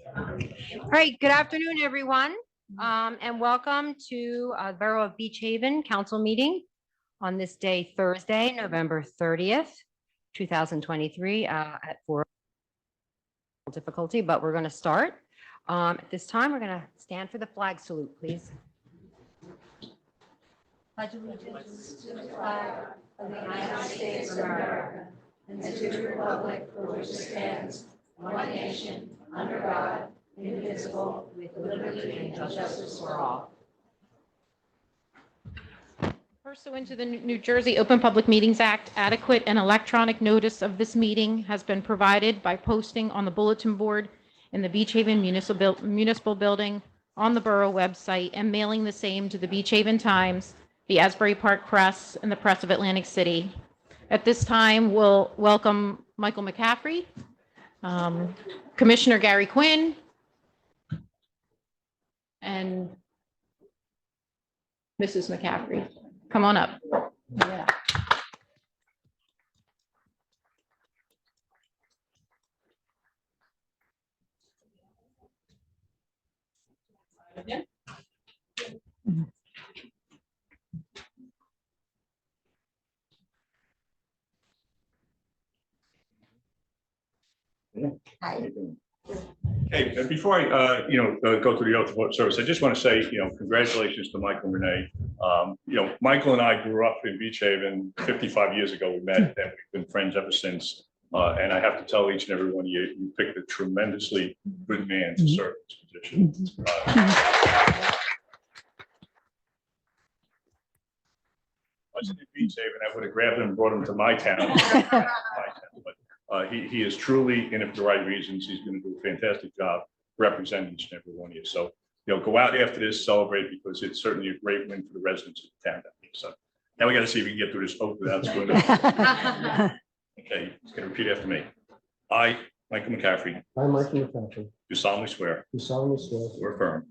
All right, good afternoon, everyone, and welcome to Borough of Beach Haven Council meeting on this day, Thursday, November 30th, 2023, at 4 difficulty, but we're going to start. At this time, we're going to stand for the flag salute, please. Pledge allegiance to the flag of the United States of America and to the republic for which it stands, one nation, under God, indivisible, with liberty and justice for all. Pursuant to the New Jersey Open Public Meetings Act, adequate and electronic notice of this meeting has been provided by posting on the bulletin board in the Beach Haven Municipal Building, on the Borough website, and mailing the same to the Beach Haven Times, the Asbury Park Press, and the Press of Atlantic City. At this time, we'll welcome Michael McCaffrey, Commissioner Gary Quinn, and Mrs. McCaffrey. Come on up. Yeah. Hi. Hey, before I, go through the oath of service, I just want to say, congratulations to Michael and Renee. Michael and I grew up in Beach Haven 55 years ago. We met and we've been friends ever since. And I have to tell each and every one of you, you picked a tremendously good man to serve this position. Wasn't in Beach Haven, I would have grabbed him and brought him to my town. But he is truly in it for the right reasons. He's going to do a fantastic job representing each and every one of you. So, go out after this, celebrate, because it's certainly a great win for the residents of the town. So now we got to see if we can get through this oath without screwing up. Okay, he's going to repeat after me. I, Michael McCaffrey, I, Michael McCaffrey, do solemnly swear do solemnly swear or affirm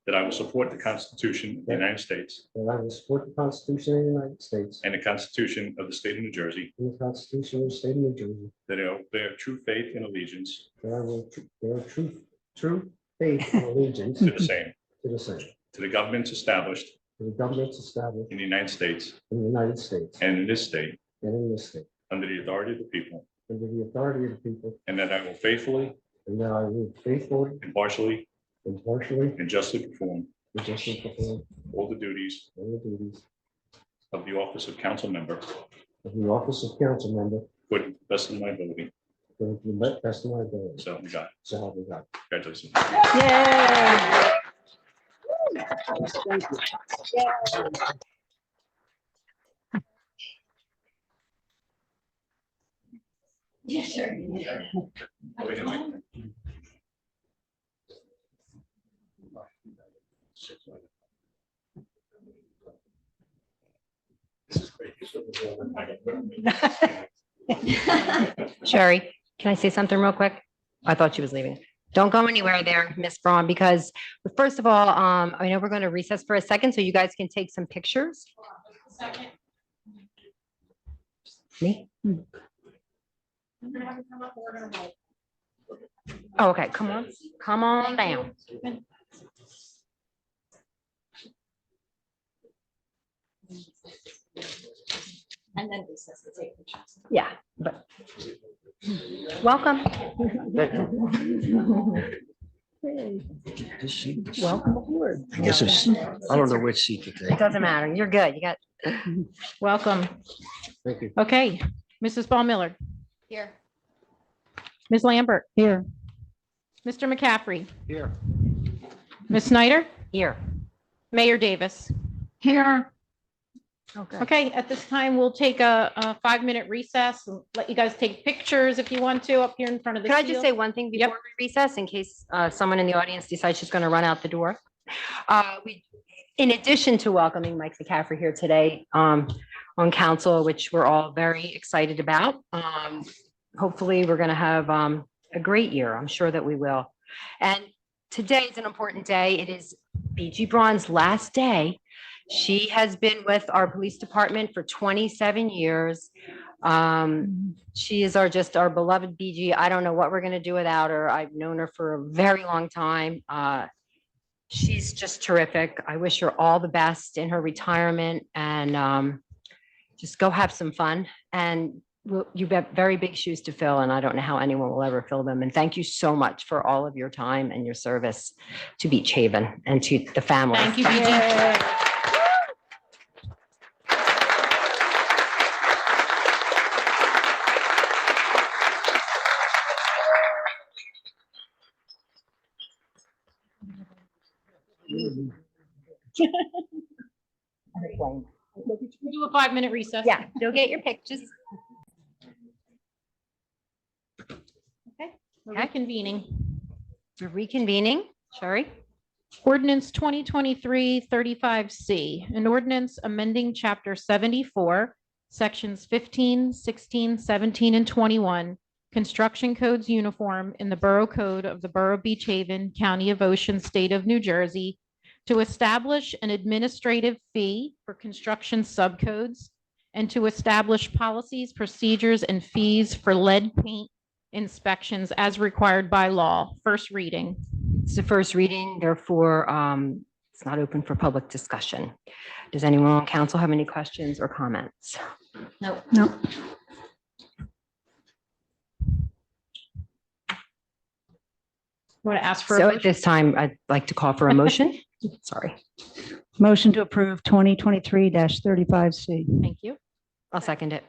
that I will support the Constitution of the United States that I will support the Constitution of the United States and the Constitution of the State of New Jersey, and the Constitution of the State of New Jersey, that I will bear true faith and allegiance that I will bear true faith and allegiance to the same, to the same, to the governments established to the governments established in the United States in the United States and in this state, and in this state, under the authority of the people, under the authority of the people, and that I will faithfully, and that I will faithfully, impartially, impartially, and justly perform and justly perform all the duties all the duties of the office of council member of the office of council member according to the best of my ability. to the best of my ability. So, we got it. So help me God. Congratulations. Yay! Thank you. Yeah, sure. Sherry, can I say something real quick? I thought she was leaving. Don't go anywhere there, Miss Braun, because first of all, I know we're going to recess for a second so you guys can take some pictures. Me? Oh, okay, come on down. And then recess to take pictures. Yeah, but welcome. This seat, Welcome aboard. I guess it's, I don't know which seat to It take. doesn't matter. You're good. You got, Welcome. Thank you. Okay, Mrs. Ball Miller. Here. Ms. Lambert. Here. Mr. McCaffrey. Here. Ms. Snyder. here. Mayor Davis. Here. Okay. Okay, at this time, we'll take a 5-minute recess and let you guys take pictures if you want to up here in front of the Can I just shield. say one thing Yep. before we recess, in case someone in the audience decides she's going to run out the door? In addition to welcoming Mike McCaffrey here today on council, which we're all very excited about, hopefully we're going to have a great year. I'm sure that we will. And today is an important day. It is BG Braun's last day. She has been with our police department for 27 years. She is just our beloved BG. I don't know what we're going to do without her. I've known her for a very long time. She's just terrific. I wish her all the best in her retirement and just go have some fun. And you've got very big shoes to fill, and I don't know how anyone will ever fill them. And thank you so much for all of your time and your service to Beach Haven and to the family. Thank you, BG. We'll do a 5-minute recess. Yeah, go get your pictures. We're reconvening. We're reconvening. Sherry? Ordinance 2023-35C, an ordinance amending Chapter 74, Sections 15, 16, 17, and 21, Construction Codes Uniform in the Borough Code of the Borough of Beach Haven, County of Ocean, State of New Jersey, to establish an administrative fee for construction subcodes and to establish policies, procedures, and fees for lead paint inspections as required by law. First reading. It's the first reading, therefore, it's not open for public discussion. Does anyone on council have any questions or comments? No. No. Want to ask for So a at motion? this time, I'd like to call for a motion. Sorry, Motion to approve 2023-35C. Thank you. I'll second it.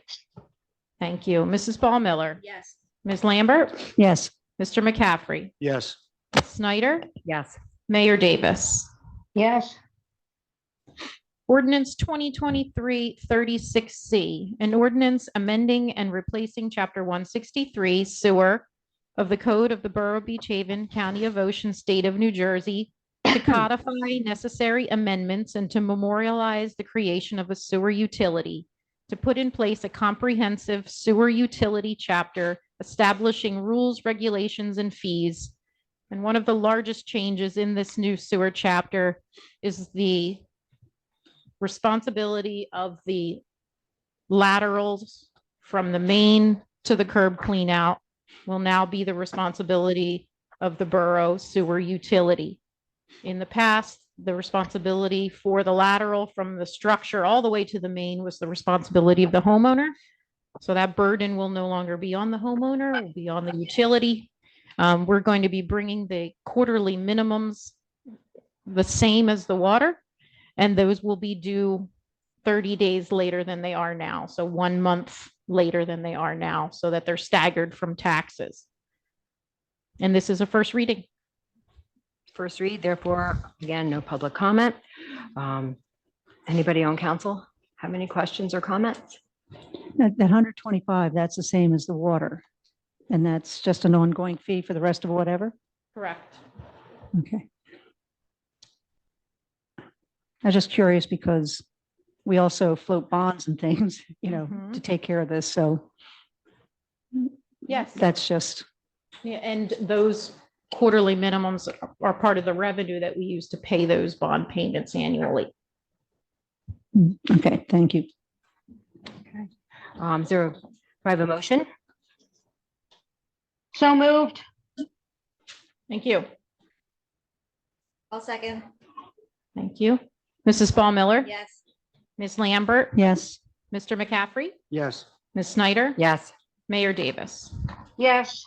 Thank you. Mrs. Ball Miller. Yes. Ms. Lambert. Yes. Mr. McCaffrey. Yes. Ms. Snyder. Yes. Mayor Davis. Yes. Ordinance 2023-36C, an ordinance amending and replacing Chapter 163 Sewer of the Code of the Borough of Beach Haven, County of Ocean, State of New Jersey, to codify necessary amendments and to memorialize the creation of a sewer utility, to put in place a comprehensive sewer utility chapter establishing rules, regulations, and fees. And one of the largest changes in this new sewer chapter is the responsibility of the laterals from the main to the curb clean out will now be the responsibility of the borough sewer utility. In the past, the responsibility for the lateral from the structure all the way to the main was the responsibility of the homeowner. So that burden will no longer be on the homeowner, it will be on the utility. We're going to be bringing the quarterly minimums the same as the water, and those will be due 30 days later than they are now. So 1 month later than they are now, so that they're staggered from taxes. And this is a first reading. First read, therefore, again, no public comment. Anybody on council have any questions or comments? That 125, that's the same as the water. And that's just an ongoing fee for the rest of whatever? Correct. Okay. I was just curious because we also float bonds and things, Mhm. to take care of this. So Yes. that's just, Yeah, and those quarterly minimums are part of the revenue that we use to pay those bond payments annually. okay, thank you. Do I have a motion? So moved. Thank you. I'll second. Thank you. Mrs. Ball Miller. Yes. Ms. Lambert. Yes. Mr. McCaffrey. Yes. Ms. Snyder. Yes. Mayor Davis. Yes.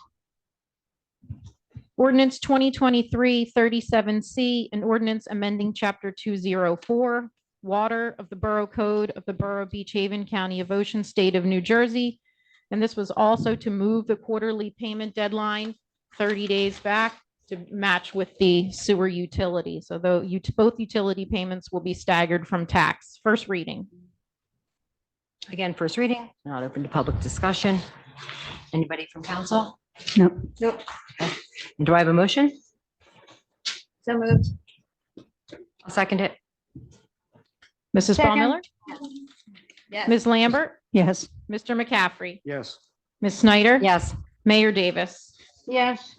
Ordinance 2023-37C, an ordinance amending Chapter 204, Water of the Borough Code of the Borough of Beach Haven, County of Ocean, State of New Jersey. And this was also to move the quarterly payment deadline 30 days back to match with the sewer utility. So both utility payments will be staggered from tax. First reading. Again, first reading, not open to public discussion. Anybody from council? No. Nope. Do I have a motion? So moved. I'll second it. Mrs. Ball Second. Miller, Yes. Ms. Lambert, Yes. Mr. McCaffrey, Yes. Ms. Snyder. Yes. Mayor Davis. Yes.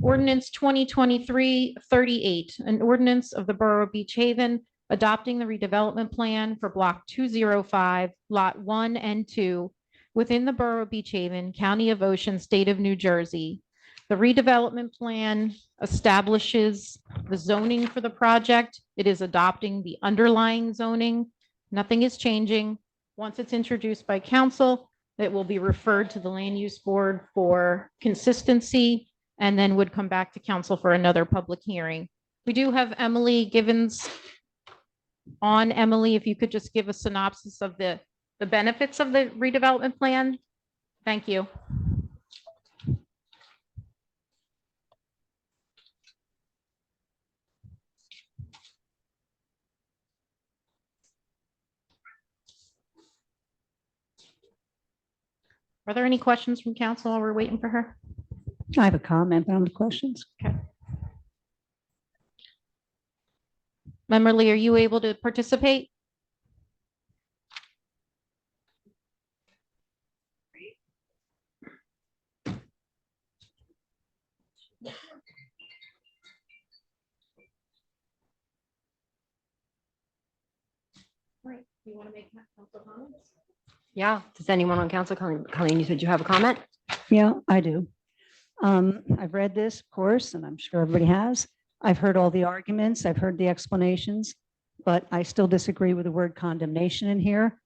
Ordinance 2023-38, an ordinance of the Borough of Beach Haven, adopting the redevelopment plan for Block 205, Lot 1 and 2 within the Borough of Beach Haven, County of Ocean, State of New Jersey. The redevelopment plan establishes the zoning for the project. It is adopting the underlying zoning. Nothing is changing. Once it's introduced by council, it will be referred to the Land Use Board for consistency and then would come back to council for another public hearing. We do have Emily Givens on. Emily, if you could just give a synopsis of the benefits of the redevelopment plan. Thank you. Are there any questions from council while we're waiting for her? I have a comment, but on the questions. Member Lee, are you able to participate? Right. You want to make council comments? Yeah. Does anyone on council, Colleen, you said you have a comment? Yeah, I do. I've read this, of course, and I'm sure everybody has. I've heard all the arguments, I've heard the explanations, but I still disagree with the word condemnation in here.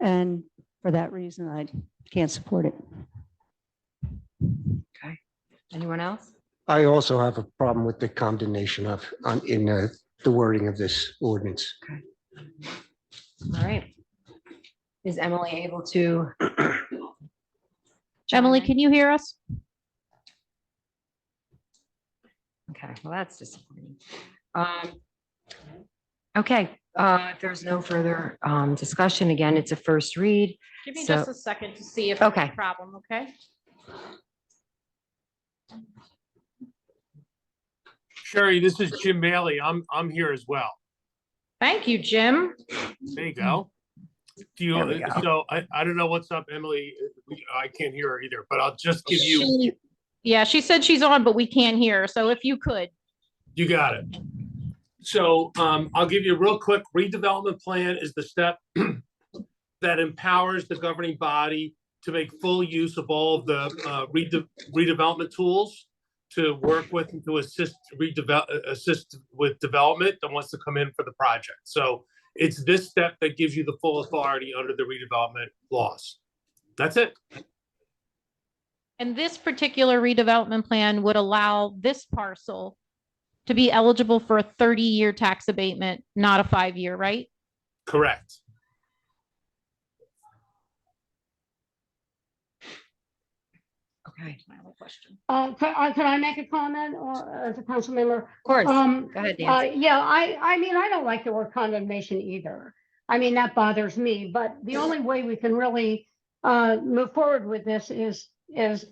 And for that reason, I can't support it. Okay. Anyone else? I also have a problem with the condemnation in the wording of this ordinance. All right. Is Emily able to? Emily, chime in? can you hear us? Okay, well, that's disappointing. Okay, if there's no further discussion, again, it's a first read. Give me So- just a second to see if there's Okay. a problem, okay? Sherry, this is Jim Bailey. I'm here as well. Thank you, Jim. There you go. There we go. So I don't know what's up, Emily. I can't hear her either, but I'll just give you, Yeah, she said she's on, but we can't hear her. So if you could. you got it. So I'll give you a real quick redevelopment plan is the step that empowers the governing body to make full use of all of the redevelopment tools to work with and to assist with development that wants to come in for the project. So it's this step that gives you the full authority under the redevelopment laws. That's it. And this particular redevelopment plan would allow this parcel to be eligible for a 30-year tax abatement, not a 5-year, right? Correct. Okay, I have a question. Can I make a comment or as a council member? of course. Go Um, ahead, Nancy. yeah, I mean, I don't like the word condemnation either. I mean, that bothers me, but the only way we can really move forward with this is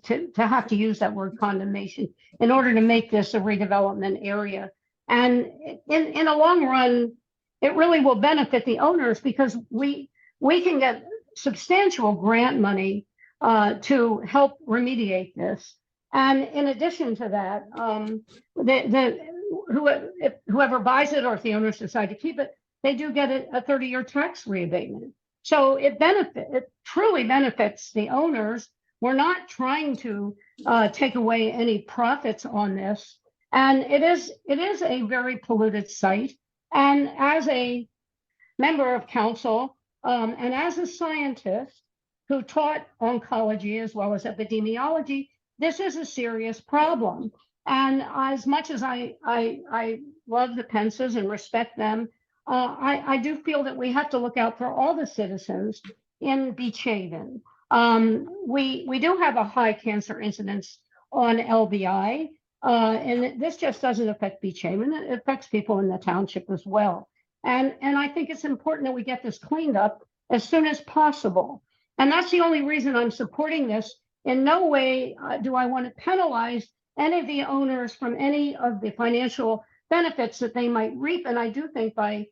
to have to use that word condemnation in order to make this a redevelopment area. And in the long run, it really will benefit the owners because we can get substantial grant money to help remediate this. And in addition to that, whoever buys it or if the owners decide to keep it, they do get a 30-year tax reabatement. So it truly benefits the owners. We're not trying to take away any profits on this. And it is a very polluted site. And as a member of council and as a scientist who taught oncology as well as epidemiology, this is a serious problem. And as much as I love the Pences and respect them, I do feel that we have to look out for all the citizens in Beach Haven. We do have a high cancer incidence on LBI, and this just doesn't affect Beach Haven. It affects people in the township as well. And I think it's important that we get this cleaned up as soon as possible. And that's the only reason I'm supporting this. In no way do I want to penalize any of the owners from any of the financial benefits that they might reap. And I do think by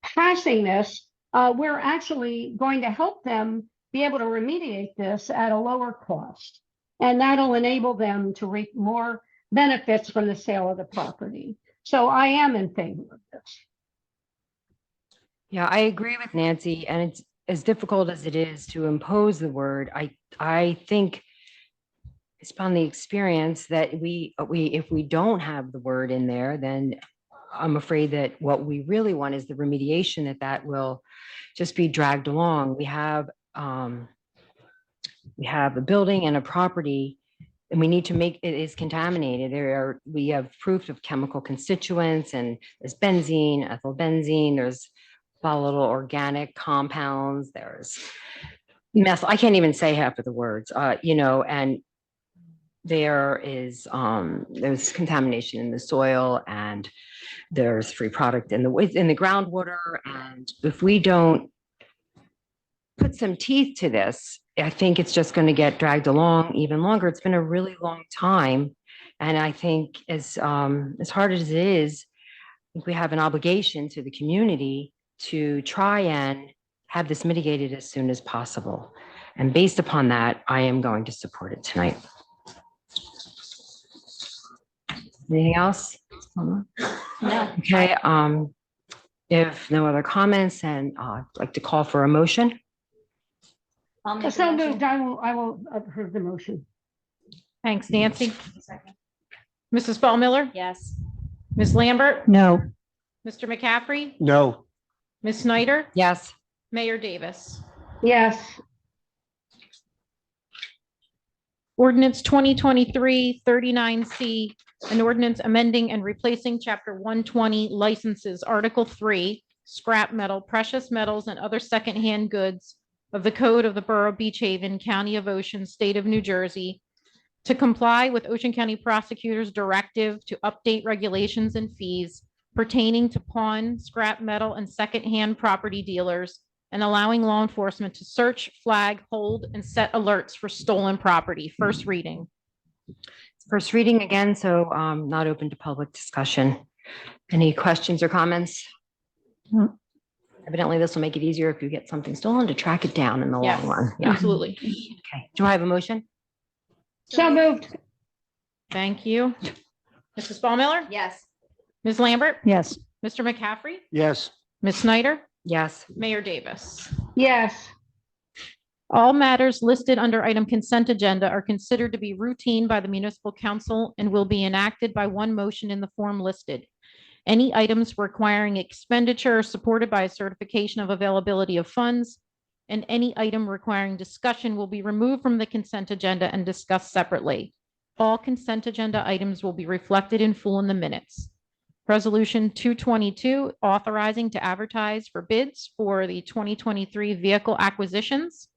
passing this, we're actually going to help them be able to remediate this at a lower cost. And that'll enable them to reap more benefits from the sale of the property. So I am in favor of this. Yeah, I agree with Nancy, and it's as difficult as it is to impose the word. I think it's upon the experience that if we don't have the word in there, then I'm afraid that what we really want is the remediation that will just be dragged along. We have a building and a property, and we need to make it is contaminated. We have proof of chemical constituents, and there's benzene, ethyl benzene, there's volatile organic compounds, there's meth. I can't even say half of the words, and there's contamination in the soil, and there's free product in the groundwater. And if we don't put some teeth to this, I think it's just going to get dragged along even longer. It's been a really long time. And I think as hard as it is, I think we have an obligation to the community to try and have this mitigated as soon as possible. And based upon that, I am going to support it tonight. Anything else? No. Okay, if no other comments, and I'd like to call for a motion. So moved. I will approve the motion. Thanks, Nancy. Mrs. Ball Miller, Yes. Ms. Lambert, No, Mr. McCaffrey, No, Ms. Snyder, Yes. Mayor Davis. Yes, Ordinance 2023-39C, an ordinance amending and replacing Chapter 120 licenses, Article 3, scrap metal, precious metals, and other secondhand goods of the Code of the Borough of Beach Haven, County of Ocean, State of New Jersey, to comply with Ocean County Prosecutor's directive to update regulations and fees pertaining to pawn, scrap metal, and secondhand property dealers, and allowing law enforcement to search, flag, hold, and set alerts for stolen property. First reading. First reading again, so not open to public discussion. Any questions or comments? No. Evidently, this will make it easier if you get something stolen to track it down in the Yes, long run. Yeah. absolutely. Okay. Do I have a motion? so moved. Thank you. Mrs. Ball Miller, Yes. Ms. Lambert, yes, Mr. McCaffrey, yes, Ms. Snyder, Yes. Mayor Davis. Yes, All matters listed under item consent agenda are considered to be routine by the municipal council and will be enacted by one motion in the form listed. Any items requiring expenditure are supported by a certification of availability of funds, and any item requiring discussion will be removed from the consent agenda and discussed separately. All consent agenda items will be reflected in full in the minutes. Resolution 222, authorizing to advertise for bids for the 2023 vehicle acquisitions.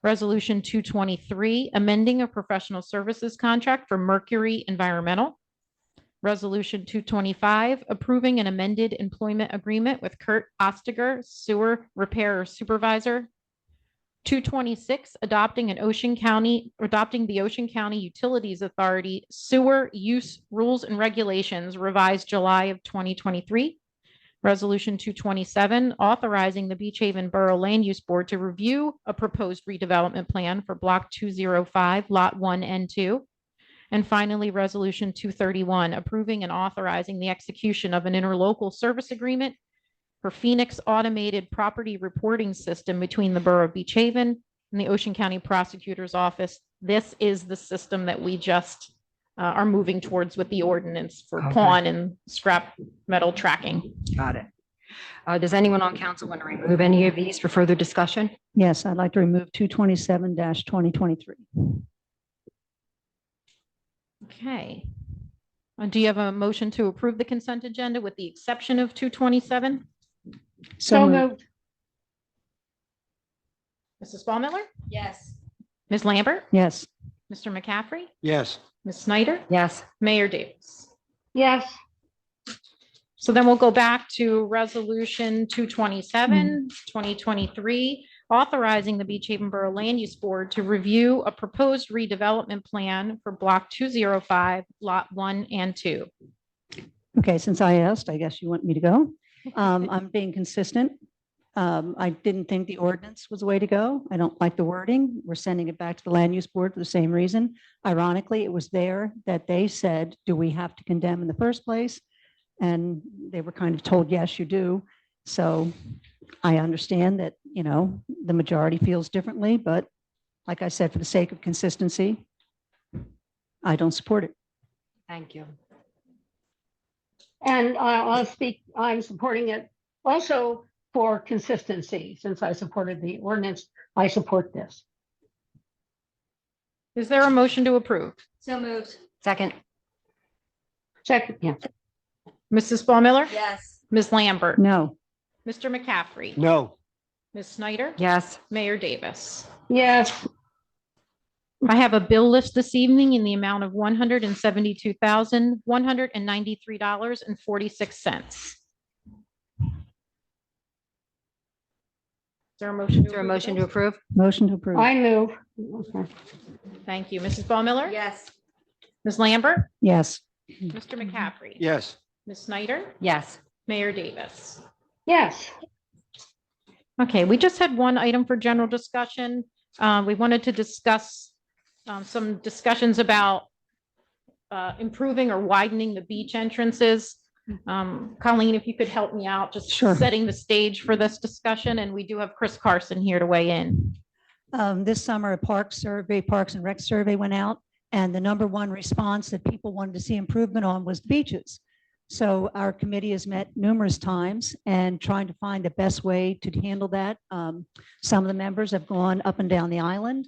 Resolution 223, amending a professional services contract for Mercury Environmental. Resolution 225, approving an amended employment agreement with Kurt Ostiger, sewer repair supervisor. 226, adopting the Ocean County Utilities Authority sewer use rules and regulations revised July of 2023. Resolution 227, authorizing the Beach Haven Borough Land Use Board to review a proposed redevelopment plan for Block 205, Lot 1 and 2. And finally, Resolution 231, approving and authorizing the execution of an interlocal service agreement for Phoenix Automated Property Reporting System between the Borough of Beach Haven and the Ocean County Prosecutor's Office. This is the system that we just are moving towards with the ordinance for Okay. pawn and scrap metal tracking. Got it. Does anyone on council want to remove any of these for further discussion? yes, I'd like to remove 227-2023. Okay. Do you have a motion to approve the consent agenda with the exception of 227? so moved. Mrs. Ball Miller, Yes. Ms. Lambert, Yes, Mr. McCaffrey, yes, Ms. Snyder, Yes. Mayor Davis. Yes, So then we'll go back to Resolution 227, 2023, authorizing the Beach Haven Borough Land Use Board to review a proposed redevelopment plan for Block 205, Lot 1 and 2. okay, since I asked, I guess you want me to go. I'm being consistent. I didn't think the ordinance was the way to go. I don't like the wording. We're sending it back to the land use board for the same reason. Ironically, it was there that they said, do we have to condemn in the first place? And they were kind of told, yes, you do. So I understand that, you know, the majority feels differently, but like I said, for the sake of consistency, I don't support it. Thank you. And I'll speak, I'm supporting it also for consistency. Since I supported the ordinance, I support this. Is there a motion to approve? So moved. Second. Second, yeah. Mrs. Ball Miller? Yes. Ms. Lambert? No, Mr. McCaffrey? No, Ms. Snyder? Yes. Mayor Davis? Yes, I have a bill list this evening in the amount of $172,193.46. Is there a motion? Is there a motion to approve? motion to approve. I move. Okay. Thank you. Mrs. Ball Miller? Yes. Ms. Lambert? Yes, Mr. McCaffrey? yes, Ms. Snyder? Yes. Mayor Davis? Yes, Okay, we just had one item for general discussion. We wanted to discuss some discussions about improving or widening the beach entrances. Colleen, if you could help me out, just Sure. setting the stage for this discussion, and we do have Chris Carson here to weigh in. this summer, a Parks and Rec survey went out, and the number one response that people wanted to see improvement on was the beaches. So our committee has met numerous times and trying to find the best way to handle that. Some of the members have gone up and down the island.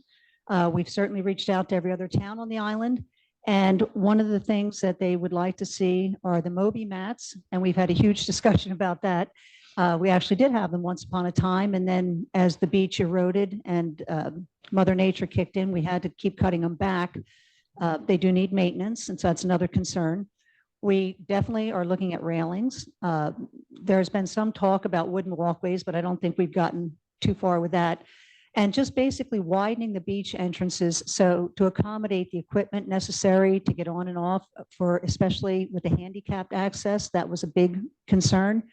We've certainly reached out to every other town on the island. And one of the things that they would like to see are the Moby mats, and we've had a huge discussion about that. We actually did have them once upon a time, and then as the beach eroded and Mother Nature kicked in, we had to keep cutting them back. They do need maintenance, and so that's another concern. We definitely are looking at railings. There's been some talk about wooden walkways, but I don't think we've gotten too far with that. And just basically widening the beach entrances so to accommodate the equipment necessary to get on and off for, especially with the handicapped access, that was a big concern.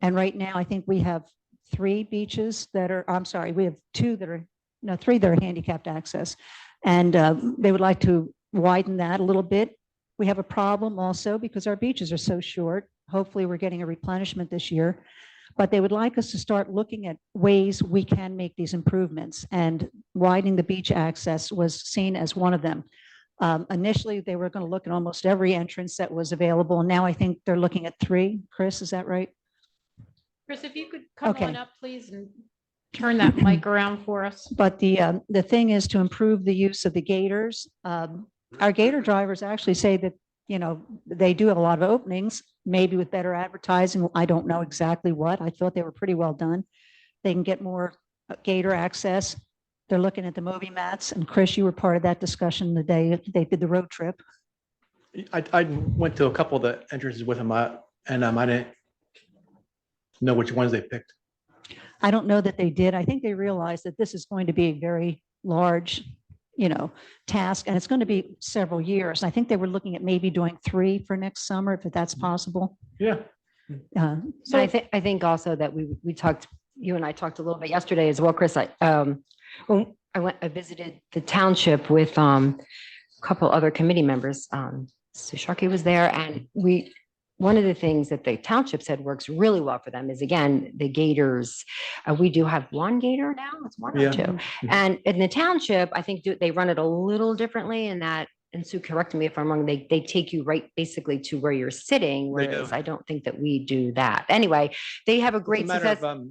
And right now, I think we have three beaches that are, I'm sorry, we have three that are handicapped access. And they would like to widen that a little bit. We have a problem also because our beaches are so short. Hopefully, we're getting a replenishment this year. But they would like us to start looking at ways we can make these improvements. And widening the beach access was seen as one of them. Initially, they were going to look at almost every entrance that was available. Now I think they're looking at three. Chris, is that right? Chris, if you could come Okay. on up, please, and turn that mic around for us. But the thing is to improve the use of the gators. Our gator drivers actually say that, you know, they do have a lot of openings, maybe with better advertising. I don't know exactly what. I thought they were pretty well done. They can get more gator access. They're looking at the Moby mats. And Chris, you were part of that discussion the day they did the road trip. I went to a couple of the entrances with them, and I didn't know which ones they picked. I don't know that they did. I think they realized that this is going to be a very large, you know, task, and it's going to be several years. I think they were looking at maybe doing 3 for next summer, if that's possible. Yeah. So I think also that we talked, you and I talked a little bit yesterday as well, Chris. When I visited the township with a couple other committee members. Sue Sharkey was there, and one of the things that the township said works really well for them is, again, the gators. We do have one gator now. It's one or Yeah. two. And in the township, I think they run it a little differently in that, and Sue, correct me if I'm wrong, they take you right basically to where you're sitting, They do. whereas I don't think that we do that. Anyway, they have a It's a great matter success. of,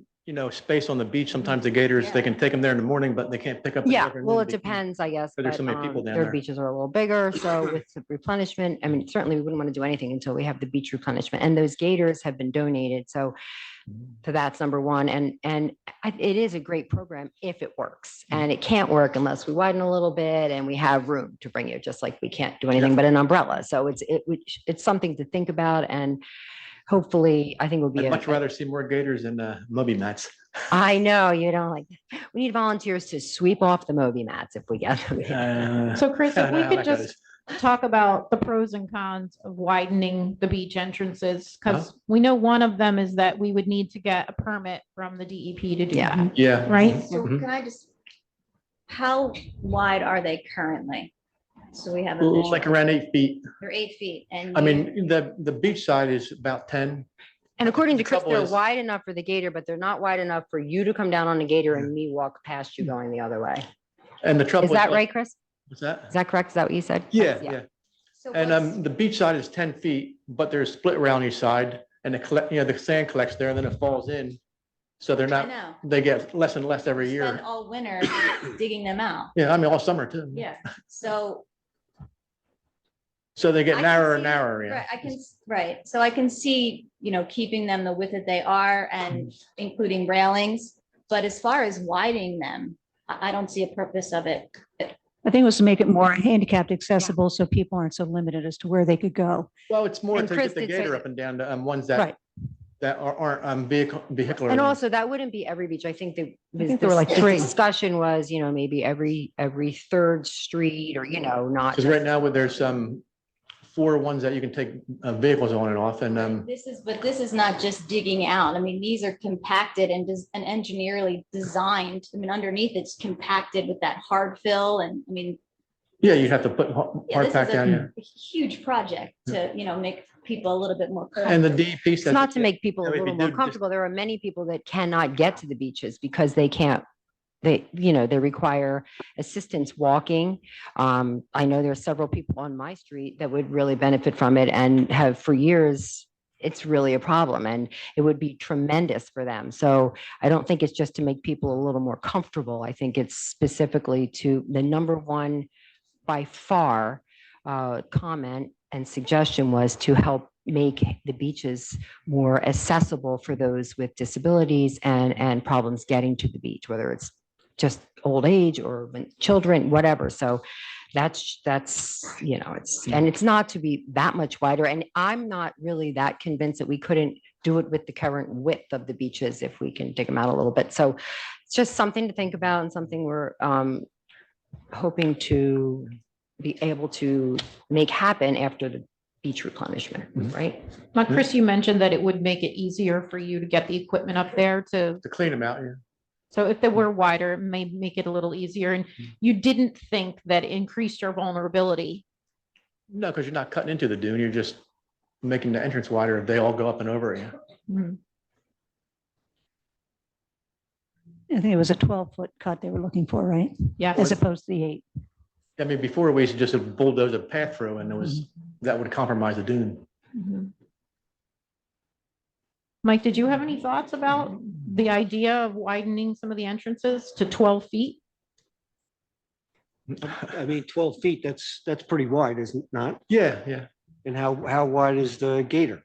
space on the beach. Sometimes the gators, they can take them there in the morning, but they can't pick up. in the Yeah, afternoon well, it because- depends, I guess. but there's so but, many people down Their there. beaches are a little bigger, so with the replenishment, I mean, certainly we wouldn't want to do anything until we have the beach replenishment. And those gators have been donated, so that's number one. And it is a great program if it works. And it can't work unless we widen a little bit and we have room to bring you, just like we can't do anything but an umbrella. So it's something to think about, and hopefully, I think will be. I'd much rather see more gators than Moby mats. I know, you don't like, we need volunteers to sweep off the Moby mats if we get them. So Chris, I if know we how could that just talk about the pros and cons of widening the beach entrances, because we know one of them is that we would need to get a permit from the DEP to do Yeah. that, Yeah. right? So Mhm. can I just, how wide are they currently? So we have a visual. Like around 8 feet. They're 8 feet and. I you- mean, the beach side is about 10. And according to The Chris, trouble they're is- wide enough for the gator, but they're not wide enough for you to come down on the gator and me walk past you going the other way. And the trouble Is that like- right, Chris? What's that? Is that correct? Is that what you said? Yeah, yeah. So And what's- the beach side is 10 feet, but there's split around each side and the sand collects there and then it falls in. So they're I not, know. they get less and less every Spend year. all winter digging them out. Yeah, I mean, all summer too. Yeah, so. So they I get can narrower and see- narrower, yeah. Right, right, so I can see, keeping them the width that they are and including railings. But as far as widening them, I don't see a purpose of it. I think it was to make it more handicapped accessible so people aren't so limited as to where they could go. Well, it's more And to Chris get the did say gator that- up and down to ones Right. that aren't vehicular. And ones. also that wouldn't be every beach. I think think there were like the 3. discussion was, maybe every third street or, not. Because right now, there's 4 ones that you can take vehicles on and off and But this is not just digging out. I mean, these are compacted and engineerily designed. I mean, underneath it's compacted with that hard fill and, I mean, yeah, you'd have to put yeah, hard this pack is down, yeah. a huge project to, make people a little bit more. And the comfortable. DEP It's says. not to make people a if you little do more just- comfortable. There are many people that cannot get to the beaches because they can't, they require assistance walking. I know there are several people on my street that would really benefit from it and have for years. It's really a problem and it would be tremendous for them. So I don't think it's just to make people a little more comfortable. I think it's specifically to the number one by far comment and suggestion was to help make the beaches more accessible for those with disabilities and problems getting to the beach, whether it's just old age or when children, whatever. So that's, it's not to be that much wider. And I'm not really that convinced that we couldn't do it with the current width of the beaches if we can dig them out a little bit. So it's just something to think about and something we're hoping to be able to make happen after the beach replenishment, right? Now, Chris, you mentioned that it would make it easier for you to get the equipment up there to, To clean them out, yeah. so if they were wider, it may make it a little easier. And you didn't think that increased your vulnerability. No, because you're not cutting into the dune, you're just making the entrance wider if they all go up and over it. Mhm. I think it was a 12-foot cut they were looking for, right? Yes. As opposed to the 8. I mean, before we used to just bulldoze a path through and that would compromise the dune. Mhm. Mike, did you have any thoughts about the idea of widening some of the entrances to 12 feet? I mean, 12 feet, that's pretty wide, isn't it not? Yeah, yeah. And how wide is the gator?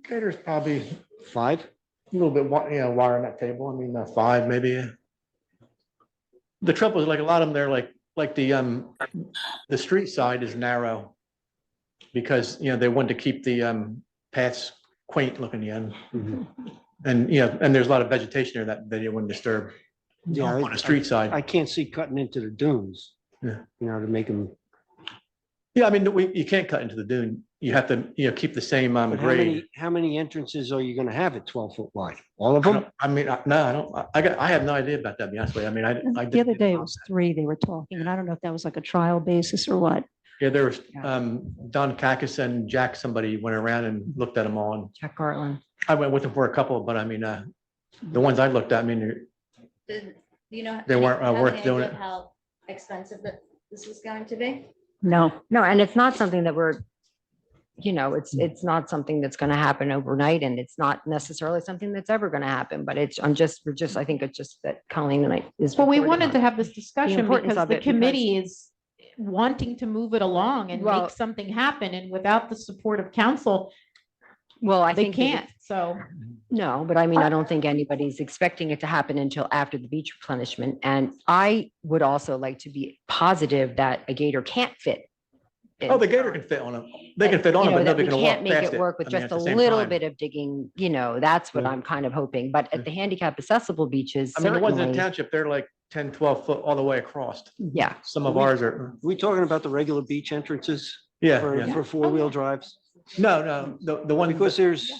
Gator's probably 5? a little bit, wire on that table. I mean, 5 maybe. Yeah. The trouble is like a lot of them, they're like the street side is narrow because, they want to keep the paths quaint looking again. Mhm. And, and there's a lot of vegetation there that they didn't want to disturb Yeah, on the street side. I can't see cutting into the dunes. Yeah. To make them. Yeah, I mean, you can't cut into the dune. You have to, keep the same grade. How many entrances are you going to have at 12 foot wide? All of I them? don't- I mean, no, I don't, I have no idea about that, to be honest with you. I mean, I. The other didn't day it know was that. 3 they were talking, and I don't know if that was like a trial basis or what. Yeah, there was, Yeah. Don Kakis and Jack, somebody went around and looked at them all. And Jack Gartland. I went with them for a couple, but I mean, the ones I looked at, I mean, They weren't, have worth any doing idea it. How expensive that this was going to be? No, No, and it's not something that we're, it's not something that's going to happen overnight and it's not necessarily something that's ever going to happen, but I think it's just that Colleen and I is. Well, we reporting wanted to on. have this discussion importance because of the it, because- committee is wanting to move it along and Well- make something happen. And without the support of council, Well, I they think. that it- can't. So No, but I mean, I don't think anybody's expecting it to happen until after the beach replenishment. And I would also like to be positive that a gator can't fit. oh, the gator can fit on them. They can fit on them, but That nobody we can walk can't make past it work with I mean, just at a the same little time. bit of digging, that's what Yeah. I'm kind of hoping. But at the handicap accessible beaches, I mean, the ones in the certainly, township, they're like 10, 12 foot all the way across. yeah. Some of ours are, We talking about the regular beach entrances yeah, for, yeah. for 4-wheel drives? No, the one. Because there's,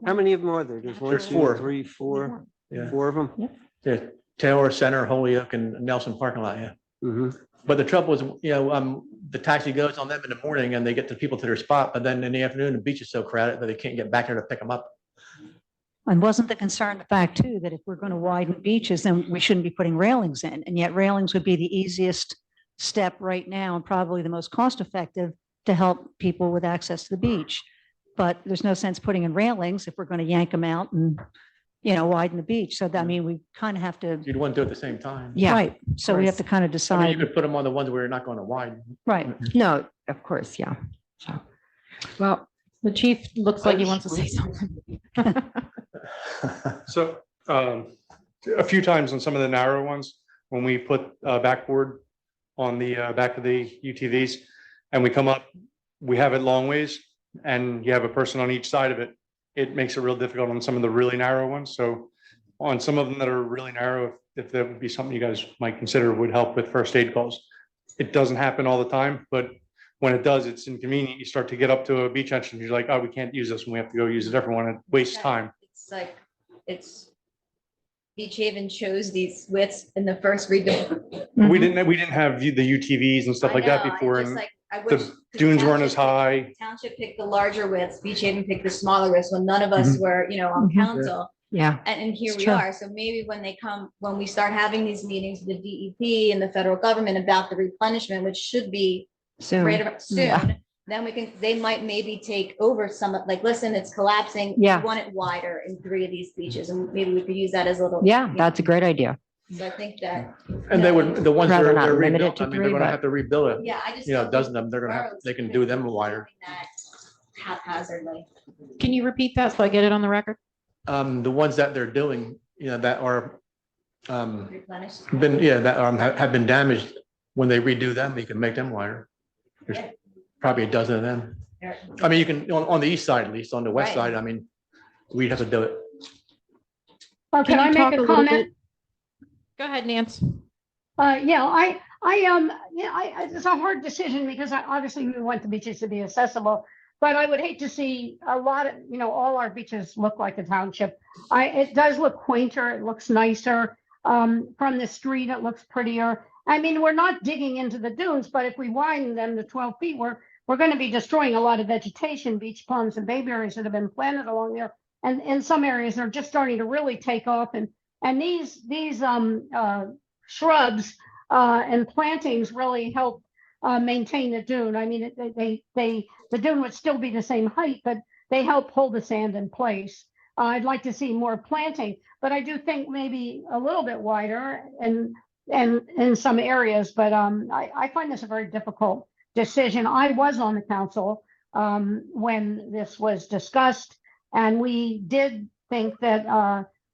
how many of them are there? There's 1, There's 2, four. 3, 4, Yeah. 4 of them? Yeah, Taylor Center, Holyoke and Nelson parking lot, yeah. Mhm. But the trouble is, the taxi goes on them in the morning and they get the people to their spot, but then in the afternoon, the beach is so crowded that they can't get back there to pick them up. And wasn't the concern the fact too, that if we're going to widen beaches, then we shouldn't be putting railings in? And yet railings would be the easiest step right now and probably the most cost effective to help people with access to the beach. But there's no sense putting in railings if we're going to yank them out and, widen the beach. So that, I mean, we kind of have to, You'd want to do it at the same time. Yeah. right. So we have to kind of I mean, you decide, could put them on the ones where you're not going to widen. right. No, of course, yeah. So, well, The chief looks like he wants to say something. So a few times on some of the narrow ones, when we put backboard on the back of the UTVs and we come up, we have it long ways and you have a person on each side of it. It makes it real difficult on some of the really narrow ones. So on some of them that are really narrow, if that would be something you guys might consider would help with first aid calls. It doesn't happen all the time, but when it does, it's inconvenient. You start to get up to a beach entrance, you're like, oh, we can't use this one. We have to go use a different one. It wastes time. It's like, Beach Haven chose these widths in the first redevelopment. We didn't have the UTVs and stuff like that before. And the dunes weren't as high. Township picked the larger widths, Beach Haven picked the smaller widths when none of us were, on Mhm. council. yeah, And here It's we true. are. So maybe when we start having these meetings with the DEP and the federal government about the replenishment, which should be soon. right about Yeah. soon, then they might maybe take over some, like, listen, it's collapsing. Yeah. We want it wider in 3 of these beaches, and maybe we could use that as a little. Yeah, that's a great idea. So I think that, And they would, the ones that Rather are not they're limit it rebuilt, to I mean, 3, they're gonna but- have to rebuild it. yeah, I just. A don't dozen think of them, they're gonna have, roads they can could do them be wider. doing that Haphazardly. Can you repeat that so I get it on the record? The ones that they're doing, that are, Replenished. have been damaged, when they redo them, you can make them wider. There's probably a dozen of them. I mean, you can, on the east side at least, on the west Right. side, I mean, we'd have to do it. Well, can you I talk make a little comment? bit- Go ahead, Nance. It's a hard decision because obviously we want the beaches to be accessible. But I would hate to see a lot of, all our beaches look like a township. It does look quainter, it looks nicer. From the street, it looks prettier. I mean, we're not digging into the dunes, but if we widen them to 12 feet, we're going to be destroying a lot of vegetation, beach plums and bayberries that have been planted along there. And in some areas, they're just starting to really take off. And these shrubs and plantings really help maintain the dune. I mean, the dune would still be the same height, but they help hold the sand in place. I'd like to see more planting, but I do think maybe a little bit wider and in some areas. But I find this a very difficult decision. I was on the council when this was discussed, and we did think that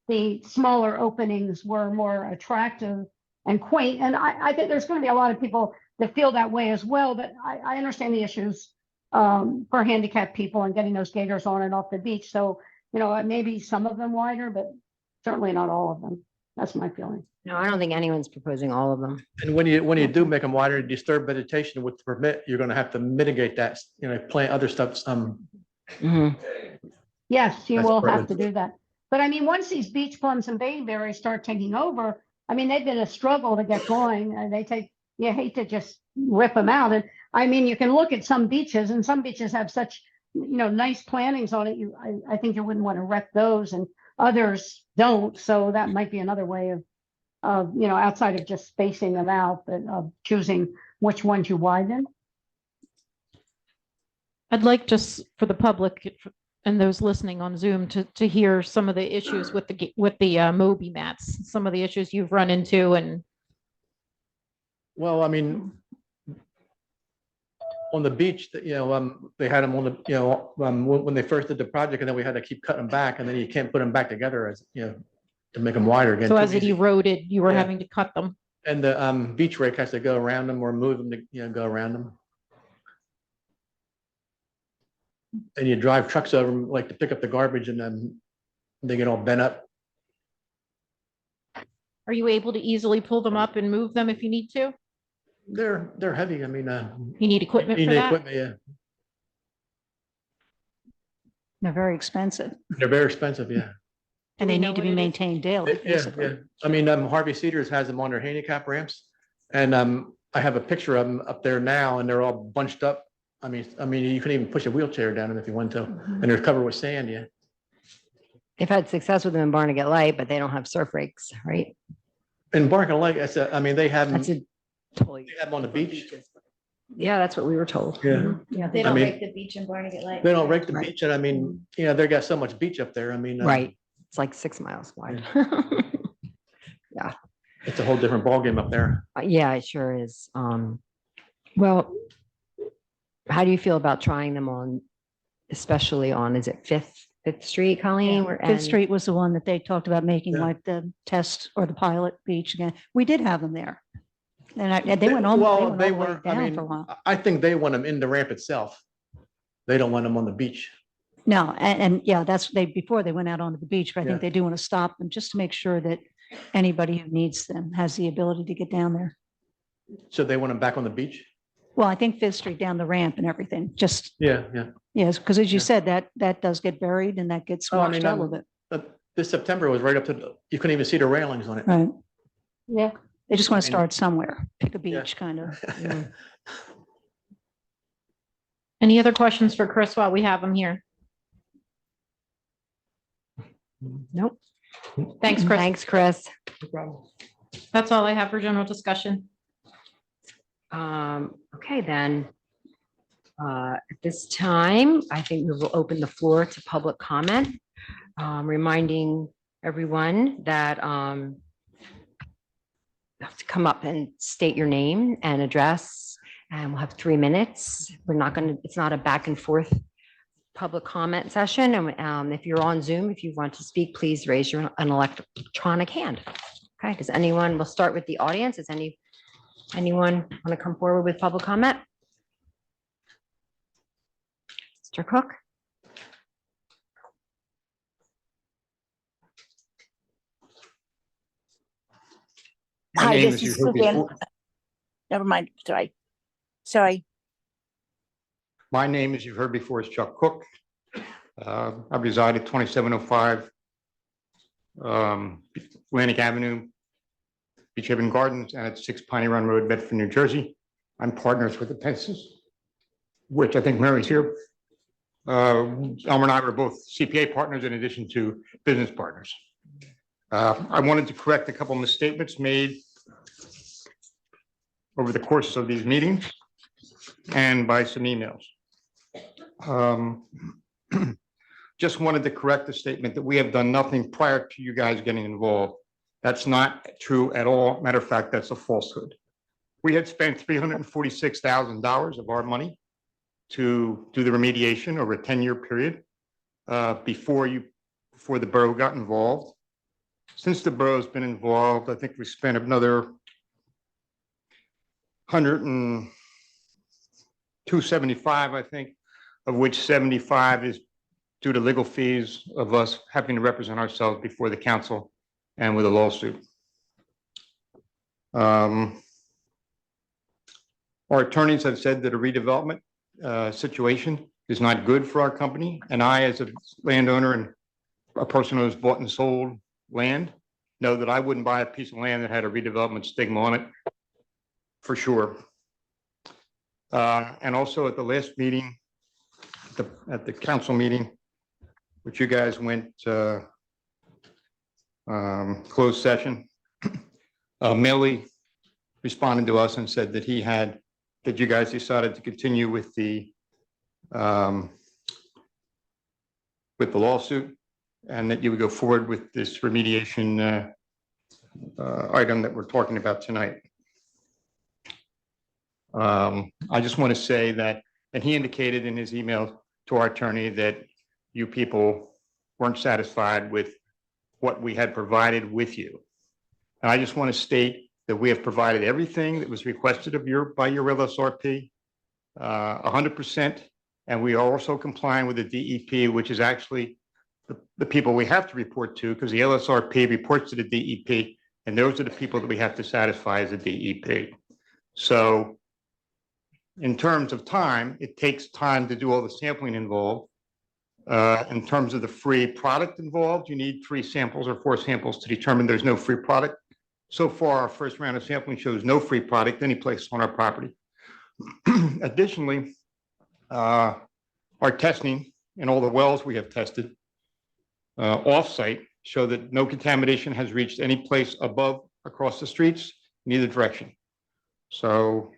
the smaller openings were more attractive and quaint. And I think there's going to be a lot of people that feel that way as well. But I understand the issues for handicapped people and getting those gators on and off the beach. So, maybe some of them wider, but certainly not all of them. That's my feeling. No, I don't think anyone's proposing all of them. And when you do make them wider, disturb vegetation with the permit, you're gonna have to mitigate that, plant other stuff, Mhm. Yes, you That's will part have of to do that. But I mean, once these beach plums and bayberries start taking over, I mean, they've been a struggle to get going. And you hate to just rip them out. And I mean, you can look at some beaches, and some beaches have such, nice plantings on it. I think you wouldn't want to wreck those, and others don't. So that might be another way of, outside of just spacing them out, but choosing which ones you widen. I'd like just for the public and those listening on Zoom to hear some of the issues with the Moby mats, some of the issues you've run into and. Well, I mean, on the beach, they had them on the, when they first did the project, and then we had to keep cutting them back, and then you can't put them back together as, to make them wider again. So too as it easy. eroded, you were Yeah. having to cut them. And the beach rake has to go around them or move them to, go around them. And you drive trucks over them, like to pick up the garbage, and then they get all bent up. Are you able to easily pull them up and move them if you need to? They're heavy. I mean, You need equipment you for need that? equipment, yeah. They're very expensive They're very expensive, yeah. and we they know need to what be it is? maintained daily, Yeah, basically. yeah. I mean, Harvey Cedars has them on their handicap ramps. And I have a picture of them up there now and they're all bunched up. I mean, you couldn't even push a wheelchair down them if you want to, and they're covered with sand, yeah. They've had success with them in Barnegat Light, but they don't have surf rakes, right? In Barker Lake, I mean, they have them, That's they a totally. have them on the beach. Yeah, that's what we were told. Yeah. Mhm. Yeah. They I don't mean, rake the beach in Barnegat Lake. They don't rake the Right. beach, and I mean, you know, they got so much beach up there. I mean, Right. It's like 6 miles wide. it's a whole different ballgame up there. Yeah, it sure is. Well, how do you feel about trying them on, especially on, is it Fifth Street, Colleen? Where- Fifth and- Street was the one that they talked about making Yeah. like the test or the pilot beach again. We did have them there. And they went on, Well, they went all they the way were, I down mean, for a while. I think they want them in the ramp itself. They don't want them on the beach. No, and yeah, that's, before they went out onto the beach, but I Yeah. think they do want to stop them just to make sure that anybody who needs them has the ability to get down there. So they want them back on the beach? Well, I think Fifth Street down the ramp and everything, just, Yeah, yeah. yes, because as you Yeah. said, that does get buried and that gets Oh, I washed mean, out a little bit, But this September was right up to, you couldn't even see the railings on it. right? Yeah. They just want I to mean- start somewhere, pick a Yeah. beach, kind of. Any other questions for Chris while we have him here? Nope. Thanks, Chris. Thanks, Chris. That's all I have for general discussion. Okay, then. At this time, I think we will open the floor to public comment. Reminding everyone that you have to come up and state your name and address, and we'll have 3 minutes. We're not going to, it's not a back and forth public comment session. And if you're on Zoom, if you want to speak, please raise an electronic hand. Okay, does anyone, we'll start with the audience. Does anyone want to come forward with public comment? Mr. Cook? My Hi, name, this as you is heard Suzanne. before, Never mind, sorry. my name, as you've heard before, is Chuck Cook. I reside at 2705 Atlantic Avenue, Beach Haven Gardens, and at 6 Piney Run Road, Bedford, New Jersey. I'm partners with the Pences, which I think Mary's here. Elmer and I were both CPA partners in addition to business partners. I wanted to correct a couple of misstatements made over the course of these meetings and by some emails. Just wanted to correct the statement that we have done nothing prior to you guys getting involved. That's not true at all. Matter of fact, that's a falsehood. We had spent $346,000 of our money to do the remediation over a 10-year period before the borough got involved. Since the borough's been involved, I think we spent another $275, I think, of which 75 is due to legal fees of us having to represent ourselves before the council and with a lawsuit. Our attorneys have said that a redevelopment situation is not good for our company. And I, as a landowner and a person who's bought and sold land, know that I wouldn't buy a piece of land that had a redevelopment stigma on it, for sure. And also at the last meeting, at the council meeting, which you guys went closed session, Millie responded to us and said that that you guys decided to continue with the lawsuit and that you would go forward with this remediation item that we're talking about tonight. I just want to say that, and he indicated in his email to our attorney that you people weren't satisfied with what we had provided with you. And I just want to state that we have provided everything that was requested of by your LSRP, 100%. And we are also complying with the DEP, which is actually the people we have to report to, because the LSRP reports to the DEP, and those are the people that we have to satisfy as a DEP. So in terms of time, it takes time to do all the sampling involved. In terms of the free product involved, you need 3 samples or 4 samples to determine there's no free product. So far, our first round of sampling shows no free product any place on our property. Additionally, our testing and all the wells we have tested off-site show that no contamination has reached any place above across the streets, in either direction. So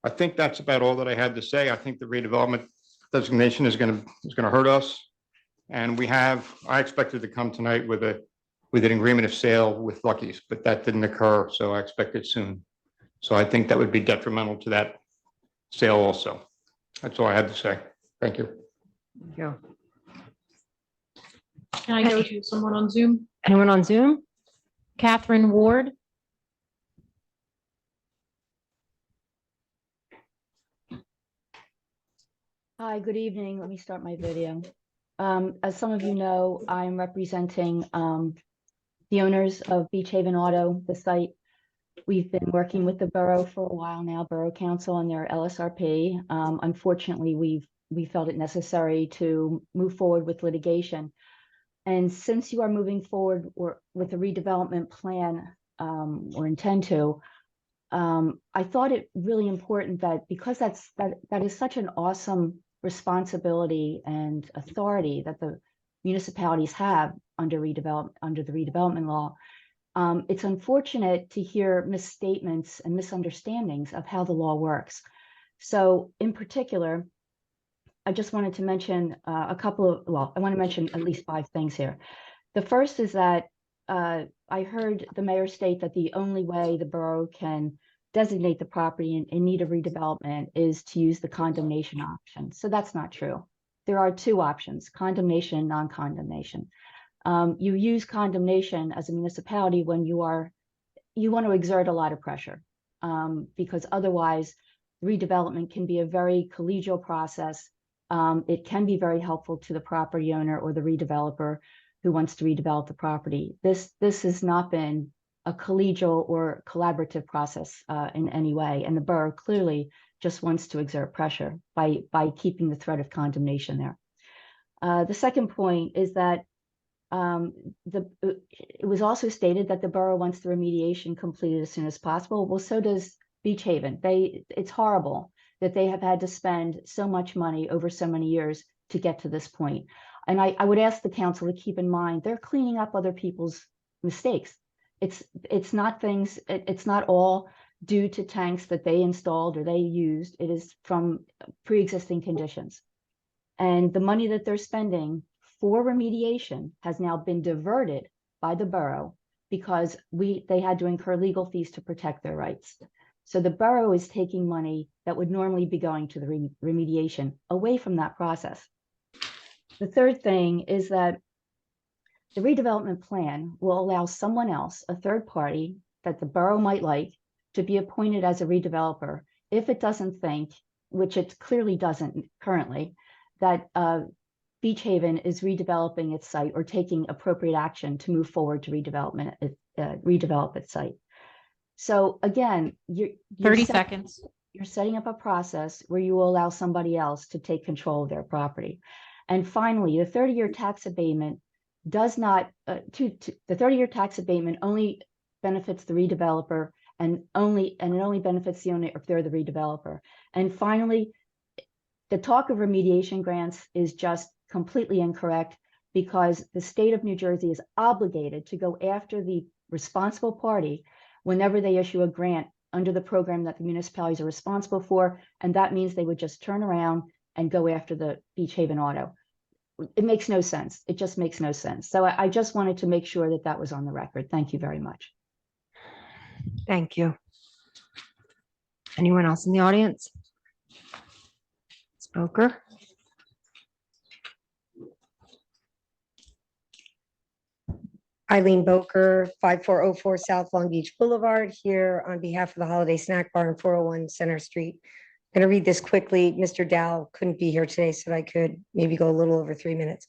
I think that's about all that I had to say. I think the redevelopment designation is going to hurt us. And I expected to come tonight with an agreement of sale with Lucky's, but that didn't occur. So I expect it soon. So I think that would be detrimental to that sale also. That's all I had to say. Thank you. Thank you. Can I go to someone on Zoom? Anyone on Zoom? Catherine Ward. Hi, good evening. Let me start my video. As some of you know, I'm representing the owners of Beach Haven Auto, the site. We've been working with the borough for a while now, Borough Council and their LSRP. Unfortunately, we felt it necessary to move forward with litigation. And since you are moving forward with a redevelopment plan or intend to, I thought it really important that because that is such an awesome responsibility and authority that the municipalities have under the redevelopment law. It's unfortunate to hear misstatements and misunderstandings of how the law works. So in particular, I just wanted to mention I want to mention at least 5 things here. The first is that I heard the mayor state that the only way the borough can designate the property in need of redevelopment is to use the condemnation option. So that's not true. There are 2 options, condemnation and non-condemnation. You use condemnation as a municipality when you want to exert a lot of pressure because otherwise redevelopment can be a very collegial process. It can be very helpful to the property owner or the redeveloper who wants to redevelop the property. This has not been a collegial or collaborative process in any way, and the borough clearly just wants to exert pressure by keeping the threat of condemnation there. The second point is that it was also stated that the borough wants the remediation completed as soon as possible. Well, so does Beach Haven. It's horrible that they have had to spend so much money over so many years to get to this point. And I would ask the council to keep in mind, they're cleaning up other people's mistakes. It's not all due to tanks that they installed or they used. It is from pre-existing conditions. And the money that they're spending for remediation has now been diverted by the borough because they had to incur legal fees to protect their rights. So the borough is taking money that would normally be going to the remediation away from that process. The third thing is that the redevelopment plan will allow someone else, a third party that the borough might like, to be appointed as a redeveloper if it doesn't think, which it clearly doesn't currently, that Beach Haven is redeveloping its site or taking appropriate action to move forward to redevelop its site. So again, you're 30 seconds. You're setting up a process where you will allow somebody else to take control of their property. And finally, the 30-year tax abatement does not, the 30-year tax abatement only benefits the redeveloper and it only benefits the owner if they're the redeveloper. And finally, the talk of remediation grants is just completely incorrect because the state of New Jersey is obligated to go after the responsible party whenever they issue a grant under the program that the municipalities are responsible for. And that means they would just turn around and go after the Beach Haven Auto. It makes no sense. It just makes no sense. So I just wanted to make sure that that was on the record. Thank you very much. Thank you. Anyone else in the audience? Spoker? Eileen Boker, 5404 South Long Beach Boulevard, here on behalf of the Holiday Snack Bar on 401 Center Street. I'm going to read this quickly. Mr. Dow couldn't be here today, so I could maybe go a little over 3 minutes.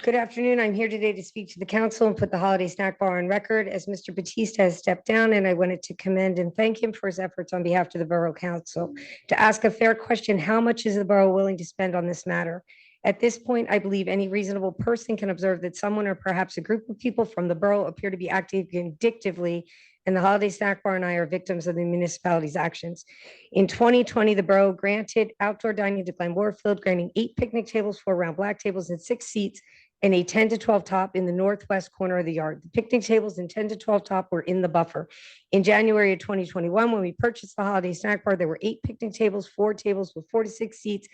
Good afternoon. I'm here today to speak to the council and put the Holiday Snack Bar on record as Mr. Batista has stepped down, and I wanted to commend and thank him for his efforts on behalf of the Borough Council to ask a fair question. How much is the borough willing to spend on this matter? At this point, I believe any reasonable person can observe that someone or perhaps a group of people from the borough appear to be acting vindictively, and the Holiday Snack Bar and I are victims of the municipality's actions. In 2020, the borough granted outdoor dining to Glen Warfield, granting 8 picnic tables, 4 round black tables, and 6 seats, and a 10 to 12 top in the northwest corner of the yard. The picnic tables and 10 to 12 top were in the buffer. In January of 2021, when we purchased the Holiday Snack Bar, there were 8 picnic tables, 4 tables with 4 to 6 seats,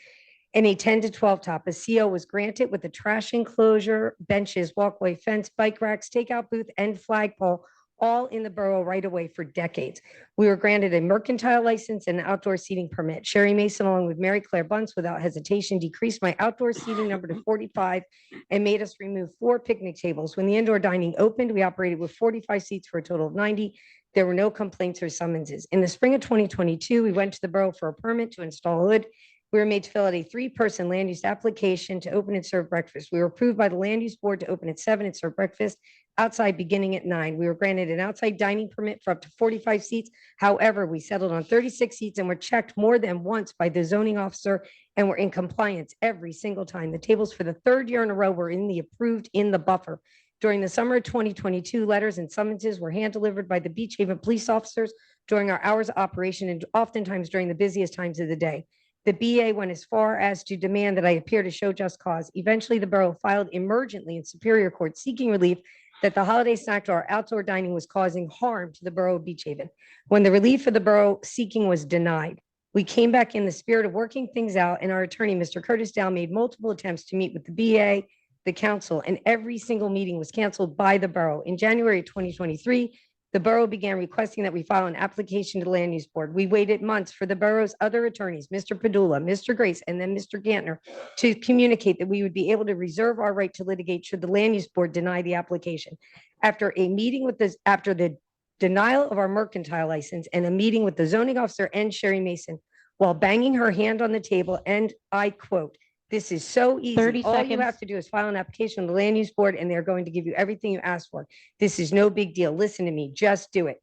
and a 10 to 12 top. A CO was granted with a trash enclosure, benches, walkway fence, bike racks, takeout booth, and flagpole, all in the borough right away for decades. We were granted a mercantile license and an outdoor seating permit. Sherry Mason, along with Mary Claire Bunce, without hesitation, decreased my outdoor seating number to 45 and made us remove 4 picnic tables. When the indoor dining opened, we operated with 45 seats for a total of 90. There were no complaints or summonses. In the spring of 2022, we went to the borough for a permit to install a hood. We were made to fill out a 3-person land use application to open and serve breakfast. We were approved by the land use board to open at 7 and serve breakfast outside beginning at 9. We were granted an outside dining permit for up to 45 seats. However, we settled on 36 seats and were checked more than once by the zoning officer and were in compliance every single time. The tables for the 3rd year in a row were approved in the buffer. During the summer of 2022, letters and summonses were hand delivered by the Beach Haven police officers during our hours of operation and oftentimes during the busiest times of the day. The BA went as far as to demand that I appear to show just cause. Eventually, the borough filed emergently in Superior Court seeking relief that the Holiday Snack Bar outdoor dining was causing harm to the borough of Beach Haven. When the relief of the borough seeking was denied, we came back in the spirit of working things out, and our attorney, Mr. Curtis Dow, made multiple attempts to meet with the BA, the council, and every single meeting was canceled by the borough. In January of 2023, the borough began requesting that we file an application to the land use board. We waited months for the borough's other attorneys, Mr. Padula, Mr. Grace, and then Mr. Gantner, to communicate that we would be able to reserve our right to litigate should the land use board deny the application. After a meeting with this, after the denial of our mercantile license and a meeting with the zoning officer and Sherry Mason, while banging her hand on the table, and I quote, "This is so easy. 30 All you seconds. have to do is file an application to the land use board and they're going to give you everything you asked for. This is no big deal. Listen to me, just do it."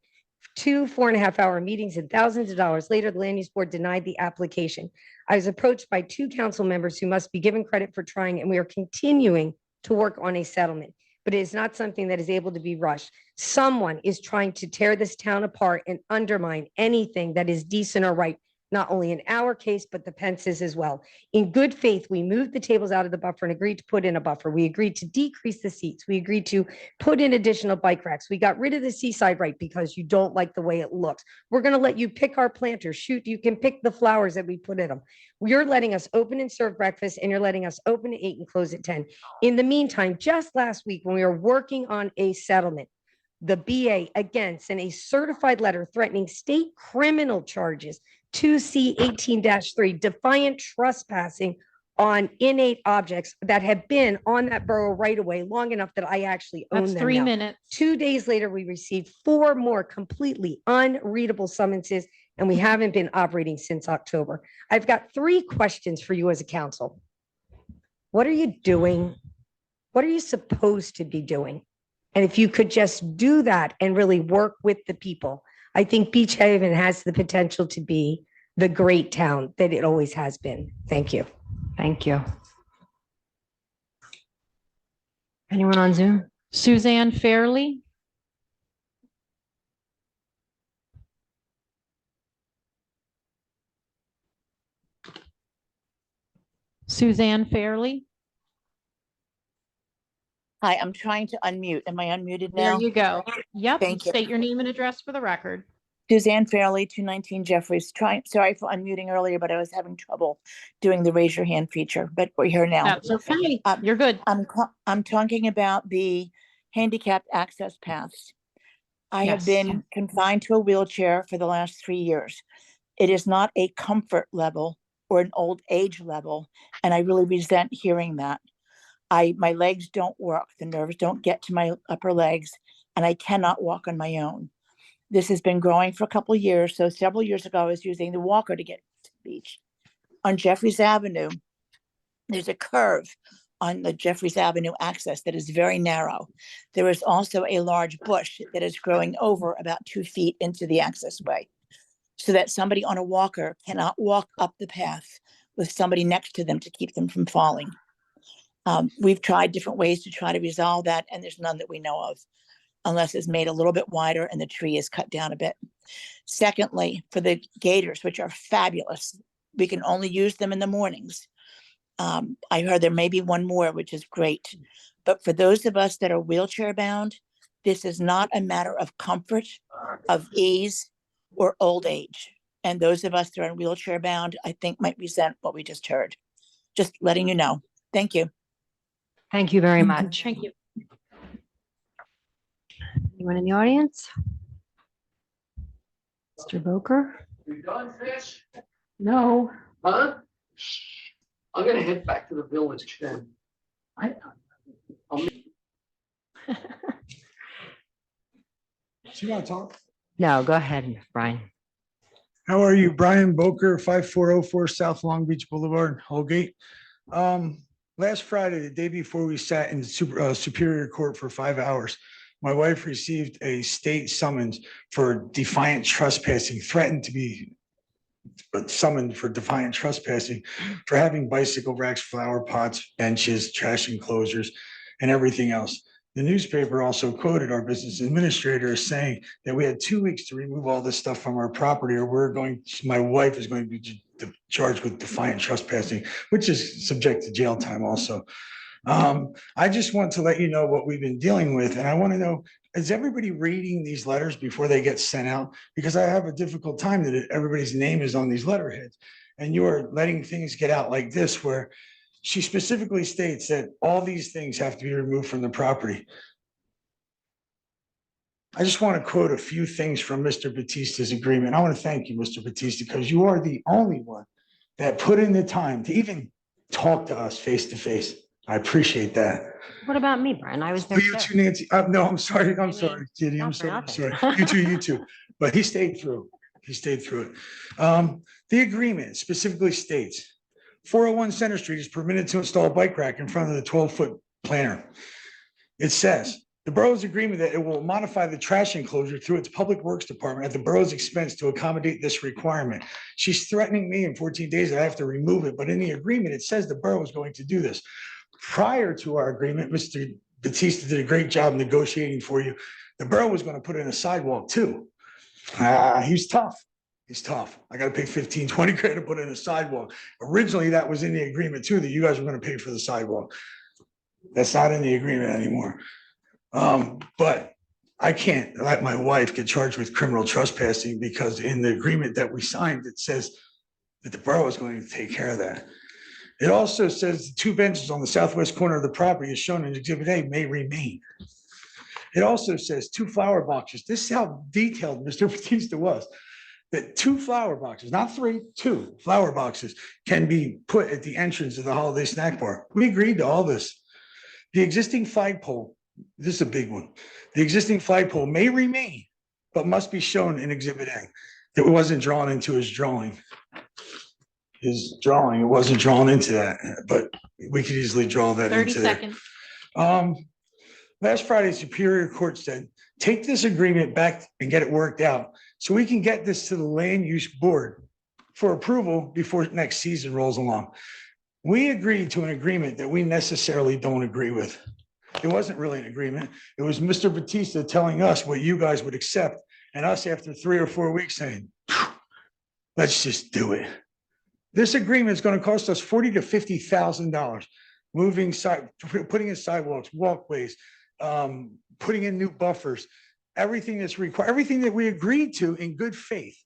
2 4.5-hour meetings and thousands of dollars later, the land use board denied the application. I was approached by 2 council members who must be given credit for trying, and we are continuing to work on a settlement. But it is not something that is able to be rushed. Someone is trying to tear this town apart and undermine anything that is decent or right, not only in our case, but the Pence's as well. In good faith, we moved the tables out of the buffer and agreed to put in a buffer. We agreed to decrease the seats. We agreed to put in additional bike racks. We got rid of the seaside right because you don't like the way it looks. We're going to let you pick our planters. Shoot, you can pick the flowers that we put in them. You're letting us open and serve breakfast, and you're letting us open at 8 and close at 10. In the meantime, just last week, when we were working on a settlement, the BA again sent a certified letter threatening state criminal charges, 2C 18-3, defiant trespassing on innate objects that have been on that borough right away long enough that I actually own That's them 3 now. minutes. 2 days later, we received 4 more completely unreadable summonses, and we haven't been operating since October. I've got 3 questions for you as a council. What are you doing? What are you supposed to be doing? And if you could just do that and really work with the people, I think Beach Haven has the potential to be the great town that it always has been. Thank you. Thank you. Anyone on Zoom? Suzanne Fairley. Suzanne Fairley. Hi, I'm trying to unmute. Am I unmuted There now? you go. Yep. Thank you. State your name and address for the record. Suzanne Fairley, 219 Jeffries. Sorry for unmuting earlier, but I was having trouble doing the raise your hand feature, but we're here now. That's okay. Um, You're good. I'm talking about the handicapped access paths. I have Yes. been confined to a wheelchair for the last 3 years. It is not a comfort level or an old age level, and I really resent hearing that. My legs don't work. The nerves don't get to my upper legs, and I cannot walk on my own. This has been growing for a couple of years. So several years ago, I was using the walker to get to the beach. On Jeffries Avenue, there's a curve on the Jeffries Avenue access that is very narrow. There is also a large bush that is growing over about 2 feet into the access way, so that somebody on a walker cannot walk up the path with somebody next to them to keep them from falling. We've tried different ways to try to resolve that, and there's none that we know of, unless it's made a little bit wider and the tree is cut down a bit. Secondly, for the gators, which are fabulous, we can only use them in the mornings. I heard there may be one more, which is great. But for those of us that are wheelchair bound, this is not a matter of comfort, of ease, or old age. And those of us that are wheelchair bound, I think might resent what we just heard. Just letting you know. Thank you. Thank you very much. Thank you. Anyone in the audience? Mr. Boker? You done, Fish? No, Huh? I'm gonna head back to the village then. I'll Do you want to talk? No, go ahead, Brian. How are you? Brian Boker, 5404 South Long Beach Boulevard, Holgate. Last Friday, the day before we sat in Superior Court for 5 hours, my wife received a state summons for defiant trespassing, threatened to be summoned for defiant trespassing for having bicycle racks, flower pots, benches, trash enclosures, and everything else. The newspaper also quoted our business administrator as saying that we had 2 weeks to remove all this stuff from our property, or my wife is going to be charged with defiant trespassing, which is subject to jail time also. I just want to let you know what we've been dealing with, and I want to know, is everybody reading these letters before they get sent out? Because I have a difficult time that everybody's name is on these letterheads, and you are letting things get out like this, where she specifically states that all these things have to be removed from the property. I just want to quote a few things from Mr. Batista's agreement. I want to thank you, Mr. Batista, because you are the only one that put in the time to even talk to us face to face. I appreciate that. What about me, Brian? I was there. You too, Nancy. No, I'm sorry. I'm sorry, Kitty. I'm sorry. You too. But he stayed through. He stayed through it. The agreement specifically states 401 Center Street is permitted to install a bike rack in front of the 12-foot planter. It says the borough's agreement that it will modify the trash enclosure through its public works department at the borough's expense to accommodate this requirement. She's threatening me in 14 days that I have to remove it, but in the agreement, it says the borough is going to do this. Prior to our agreement, Mr. Batista did a great job negotiating for you. The borough was going to put in a sidewalk too. He's tough. He's tough. I got to pay 15, 20 grand to put in a sidewalk. Originally, that was in the agreement too, that you guys were going to pay for the sidewalk. That's not in the agreement anymore. But I can't let my wife get charged with criminal trespassing because in the agreement that we signed, it says that the borough is going to take care of that. It also says the 2 benches on the southwest corner of the property as shown in Exhibit A may remain. It also says 2 flower boxes. This is how detailed Mr. Batista was. That 2 flower boxes, not 3, 2 flower boxes can be put at the entrance of the holiday snack bar. We agreed to all this. The existing flagpole, this is a big one. The existing flagpole may remain, but must be shown in Exhibit A. It wasn't drawn into his drawing. His drawing, it wasn't drawn into that, but we could easily draw that 30 into there. seconds. Last Friday, Superior Court said, take this agreement back and get it worked out so we can get this to the Land Use Board for approval before next season rolls along. We agreed to an agreement that we necessarily don't agree with. It wasn't really an agreement. It was Mr. Batista telling us what you guys would accept, and us after 3 or 4 weeks saying, let's just do it. This agreement is going to cost us $40,000 to $50,000, putting in sidewalks, walkways, putting in new buffers, everything that's required, everything that we agreed to in good faith.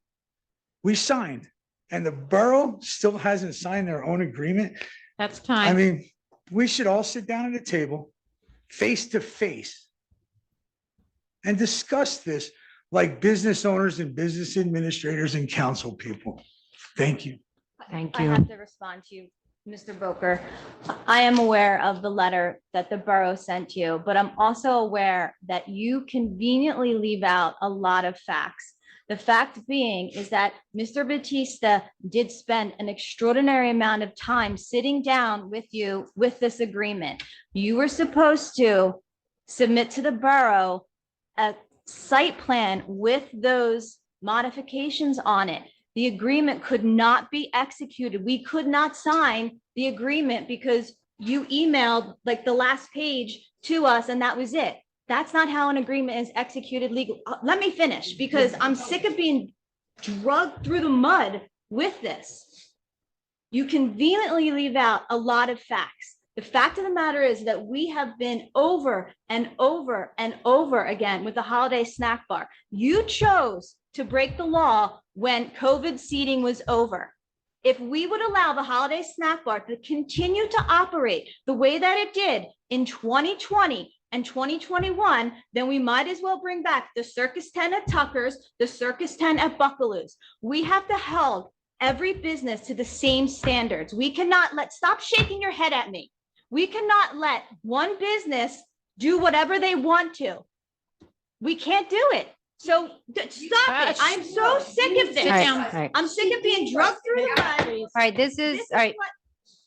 We signed, and the borough still hasn't signed their own agreement. That's time. I mean, we should all sit down at a table, face to face, and discuss this like business owners and business administrators and council people. Thank you. Thank I you. have to respond to you, Mr. Boker. I am aware of the letter that the borough sent you, but I'm also aware that you conveniently leave out a lot of facts. The fact being is that Mr. Batista did spend an extraordinary amount of time sitting down with you with this agreement. You were supposed to submit to the borough a site plan with those modifications on it. The agreement could not be executed. We could not sign the agreement because you emailed like the last page to us and that was it. That's not how an agreement is executed legal. Let me finish because I'm sick of being drugged through the mud with this. You conveniently leave out a lot of facts. The fact of the matter is that we have been over and over and over again with the holiday snack bar. You chose to break the law when COVID seating was over. If we would allow the holiday snack bar to continue to operate the way that it did in 2020 and 2021, then we might as well bring back the Circus Tent at Tucker's, the Circus Tent at Buckaloo's. We have to hold every business to the same standards. We cannot stop shaking your head at me. We cannot let one business do whatever they want to. We can't do it. So stop it. I'm so sick of this. All right. I'm sick of being drugged through the mud. All right, this is, all right.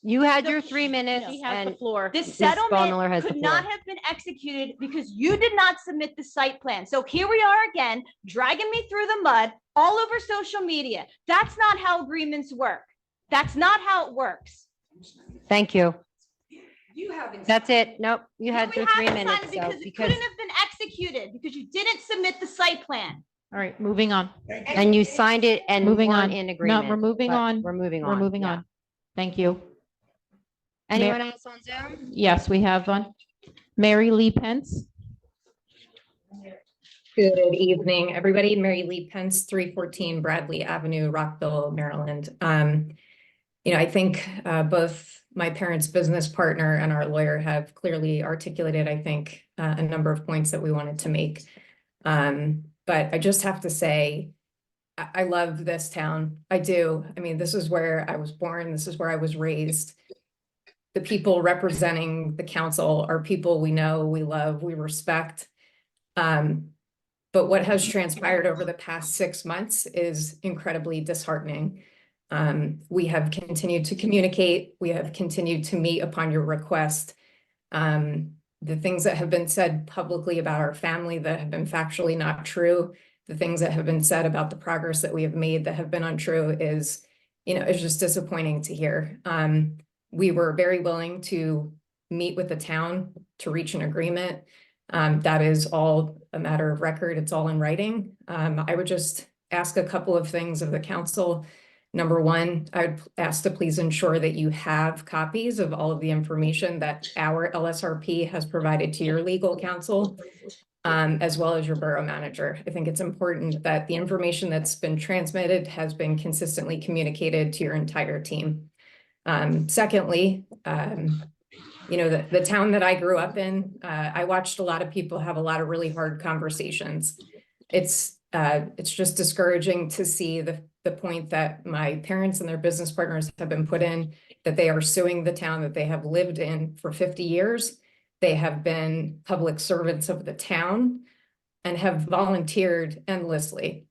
You had your 3 minutes She has the and floor. This Ms. Ballmiller settlement has the could not floor. have been executed because you did not submit the site plan. So here we are again, dragging me through the mud all over social media. That's not how agreements work. That's not how it works. Thank you. You haven't. That's it. Nope, you had We your 3 haven't minutes. signed it So because it because, couldn't have been executed because you didn't submit the site plan. All right, moving on. and you signed it and Moving weren't on. in No, agreement. we're moving but on. We're moving on. We're moving yeah. on. Thank you. Anyone else on Zoom? Yes, we have one. Mary Lee Pence. Good evening, everybody. Mary Lee Pence, 314 Bradley Avenue, Rockville, Maryland. I think both my parents' business partner and our lawyer have clearly articulated, I think, a number of points that we wanted to make. But I just have to say, I love this town. I do. I mean, this is where I was born. This is where I was raised. The people representing the council are people we know, we love, we respect. But what has transpired over the past 6 months is incredibly disheartening. We have continued to communicate. We have continued to meet upon your request. The things that have been said publicly about our family that have been factually not true, the things that have been said about the progress that we have made that have been untrue is, it's just disappointing to hear. We were very willing to meet with the town to reach an agreement. That is all a matter of record. It's all in writing. I would just ask a couple of things of the council. Number one, I would ask to please ensure that you have copies of all of the information that our LSRP has provided to your legal counsel, as well as your borough manager. I think it's important that the information that's been transmitted has been consistently communicated to your entire team. Secondly, the town that I grew up in, I watched a lot of people have a lot of really hard conversations. It's just discouraging to see the point that my parents and their business partners have been put in, that they are suing the town that they have lived in for 50 years. They have been public servants of the town and have volunteered endlessly.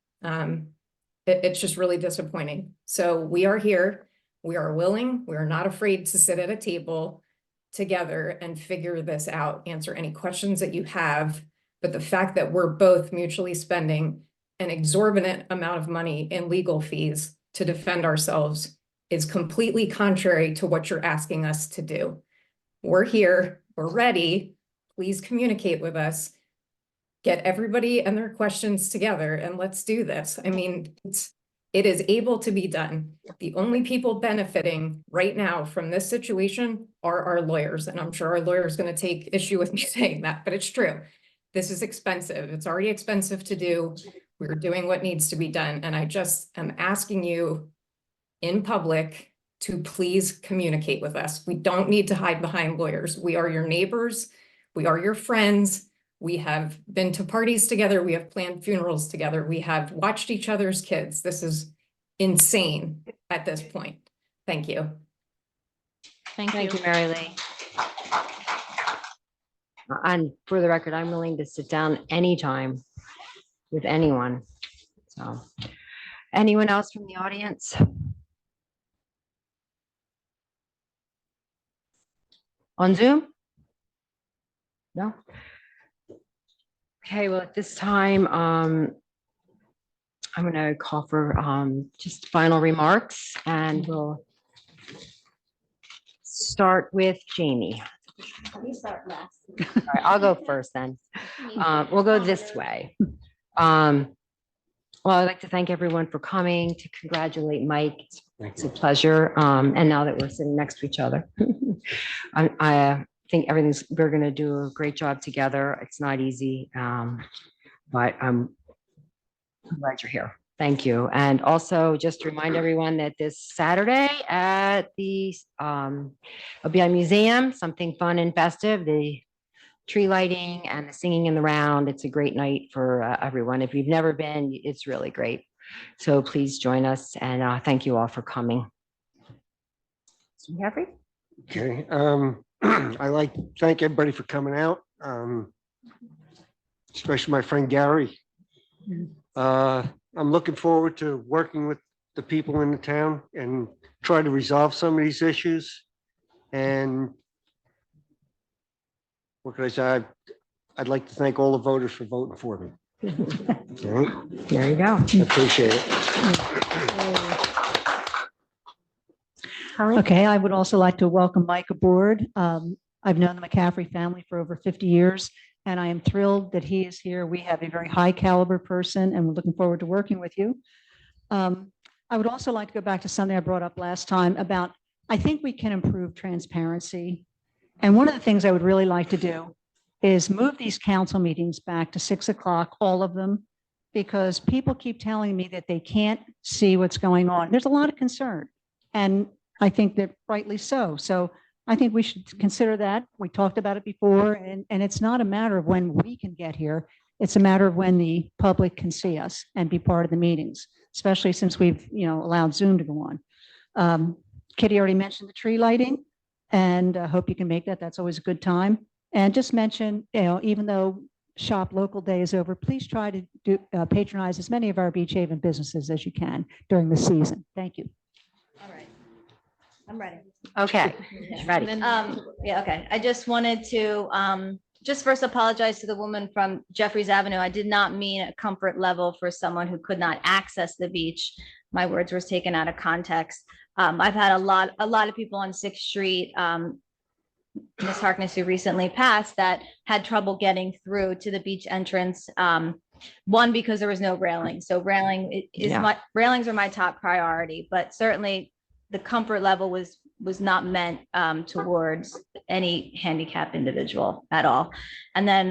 It's just really disappointing. So we are here. We are willing. We are not afraid to sit at a table together and figure this out, answer any questions that you have. But the fact that we're both mutually spending an exorbitant amount of money in legal fees to defend ourselves is completely contrary to what you're asking us to do. We're here, we're ready. Please communicate with us. Get everybody and their questions together and let's do this. I mean, it is able to be done. The only people benefiting right now from this situation are our lawyers. And I'm sure our lawyer is going to take issue with me saying that, but it's true. This is expensive. It's already expensive to do. We're doing what needs to be done. And I just am asking you in public to please communicate with us. We don't need to hide behind lawyers. We are your neighbors. We are your friends. We have been to parties together. We have planned funerals together. We have watched each other's kids. This is insane at this point. Thank you. Thank you. Mary Lee. And for the record, I'm willing to sit down anytime with anyone. So, anyone else from the audience? On Zoom? No? Okay, well, at this time, I'm going to call for just final remarks and we'll start with Jamie. Let me start last. All right, I'll go first then. We'll go this way. Well, I'd like to thank everyone for coming to congratulate Mike. It's a pleasure. And now that we're sitting next to each other, I think we're going to do a great job together. It's not easy, but I'm glad you're here. Thank you. And also just to remind everyone that this Saturday at the LBI Museum, something fun and festive, the tree lighting and the singing in the round. It's a great night for everyone. If you've never been, it's really great. So please join us, and thank you all for coming. Jeffrey? Okay, I like to thank everybody for coming out, especially my friend Gary. I'm looking forward to working with the people in the town and try to resolve some of these issues. And what can I say? I'd like to thank all the voters for voting for me. All right? There you go. I appreciate it. Okay, I would also like to welcome Mike aboard. I've known the McCaffrey family for over 50 years, and I am thrilled that he is here. We have a very high caliber person, and we're looking forward to working with you. I would also like to go back to something I brought up last time about, I think we can improve transparency. And one of the things I would really like to do is move these council meetings back to 6 o'clock, all of them, because people keep telling me that they can't see what's going on. There's a lot of concern, and I think that rightly so. So I think we should consider that. We talked about it before, and it's not a matter of when we can get here. It's a matter of when the public can see us and be part of the meetings, especially since we've, allowed Zoom to go on. Kitty already mentioned the tree lighting, and I hope you can make that. That's always a good time. And just mention, even though Shop Local Day is over, please try to patronize as many of our Beach Haven businesses as you can during the season. Thank you. All right. I'm ready. Okay, ready. Yeah, okay. I just wanted to just first apologize to the woman from Jeffries Avenue. I did not mean a comfort level for someone who could not access the beach. My words were taken out of context. I've had a lot of people on 6th Street, Ms. Harkness, who recently passed, that had trouble getting through to the beach entrance. One, because there was no railing. So railings are my top priority, but certainly the comfort level was not meant towards any handicapped individual at all. And then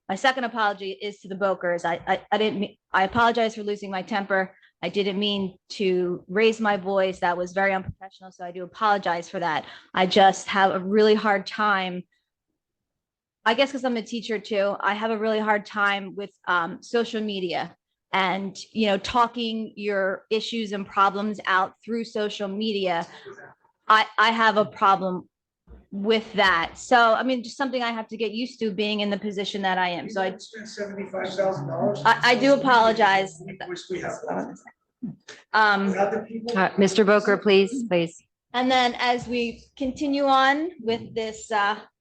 my second apology is to the Bokers. I apologize for losing my temper. I didn't mean to raise my voice. That was very unprofessional. So I do apologize for that. I just have a really hard time, I guess because I'm a teacher too, I have a really hard time with social media and, talking your issues and problems out through social media. I have a problem with that. So, just something I have to get used to being in the position that I am. So I spent $75,000. I do apologize. Mr. Boker, please. And then as we continue on with this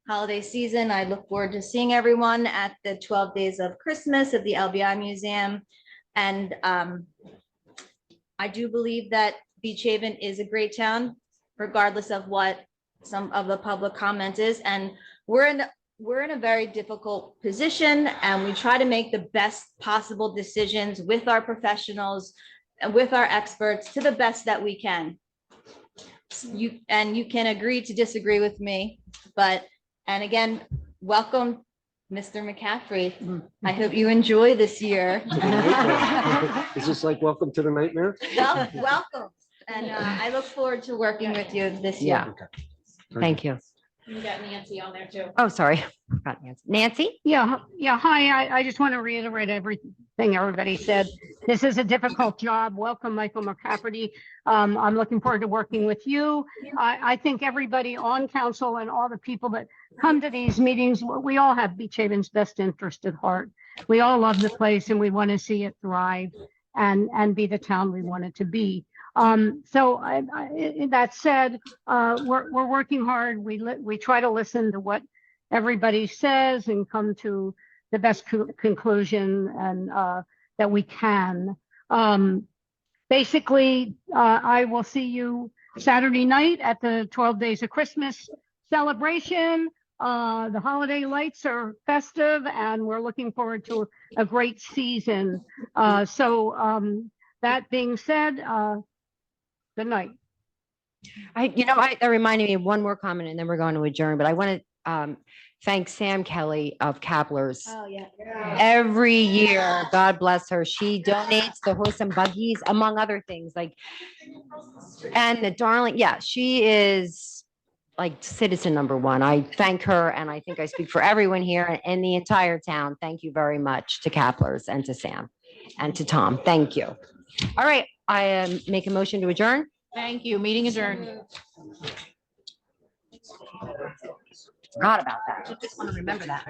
holiday season, I look forward to seeing everyone at the 12 Days of Christmas at the LBI Museum. And I do believe that Beach Haven is a great town, regardless of what some of the public comment is. And we're in a very difficult position, and we try to make the best possible decisions with our professionals and with our experts to the best that we can. You can agree to disagree with me, and again, welcome, Mr. McCaffrey. I hope you enjoy this year. Is this like welcome to the nightmare? Welcome. And I look forward to working with you this year. Yeah. Thank you. You got Nancy on there too. Oh, sorry. Got Nancy. Nancy? Yeah. Hi, I just want to reiterate everything everybody said. This is a difficult job. Welcome, Michael McCafferty. I'm looking forward to working with you. I think everybody on council and all the people that come to these meetings, we all have Beach Haven's best interest at heart. We all love the place and we want to see it thrive and be the town we want it to be. That said, we're working hard. We try to listen to what everybody says and come to the best conclusion and that we can. Basically, I will see you Saturday night at the 12 Days of Christmas. celebration. The holiday lights are festive and we're looking forward to a great season. That being said, good night. That reminded me of one more comment and then we're going to adjourn, but I want to thank Sam Kelly of Kapler's. Oh, yeah. Every year, God bless her, she donates the horse and buggies, among other things, and the darling, yeah, she is like citizen number one. I thank her, and I think I speak for everyone here and the entire town. Thank you very much to Kapler's and to Sam and to Tom. Thank you. All right, I make a motion to adjourn. Thank you. Meeting adjourned. Forgot about that. Just want to remember that.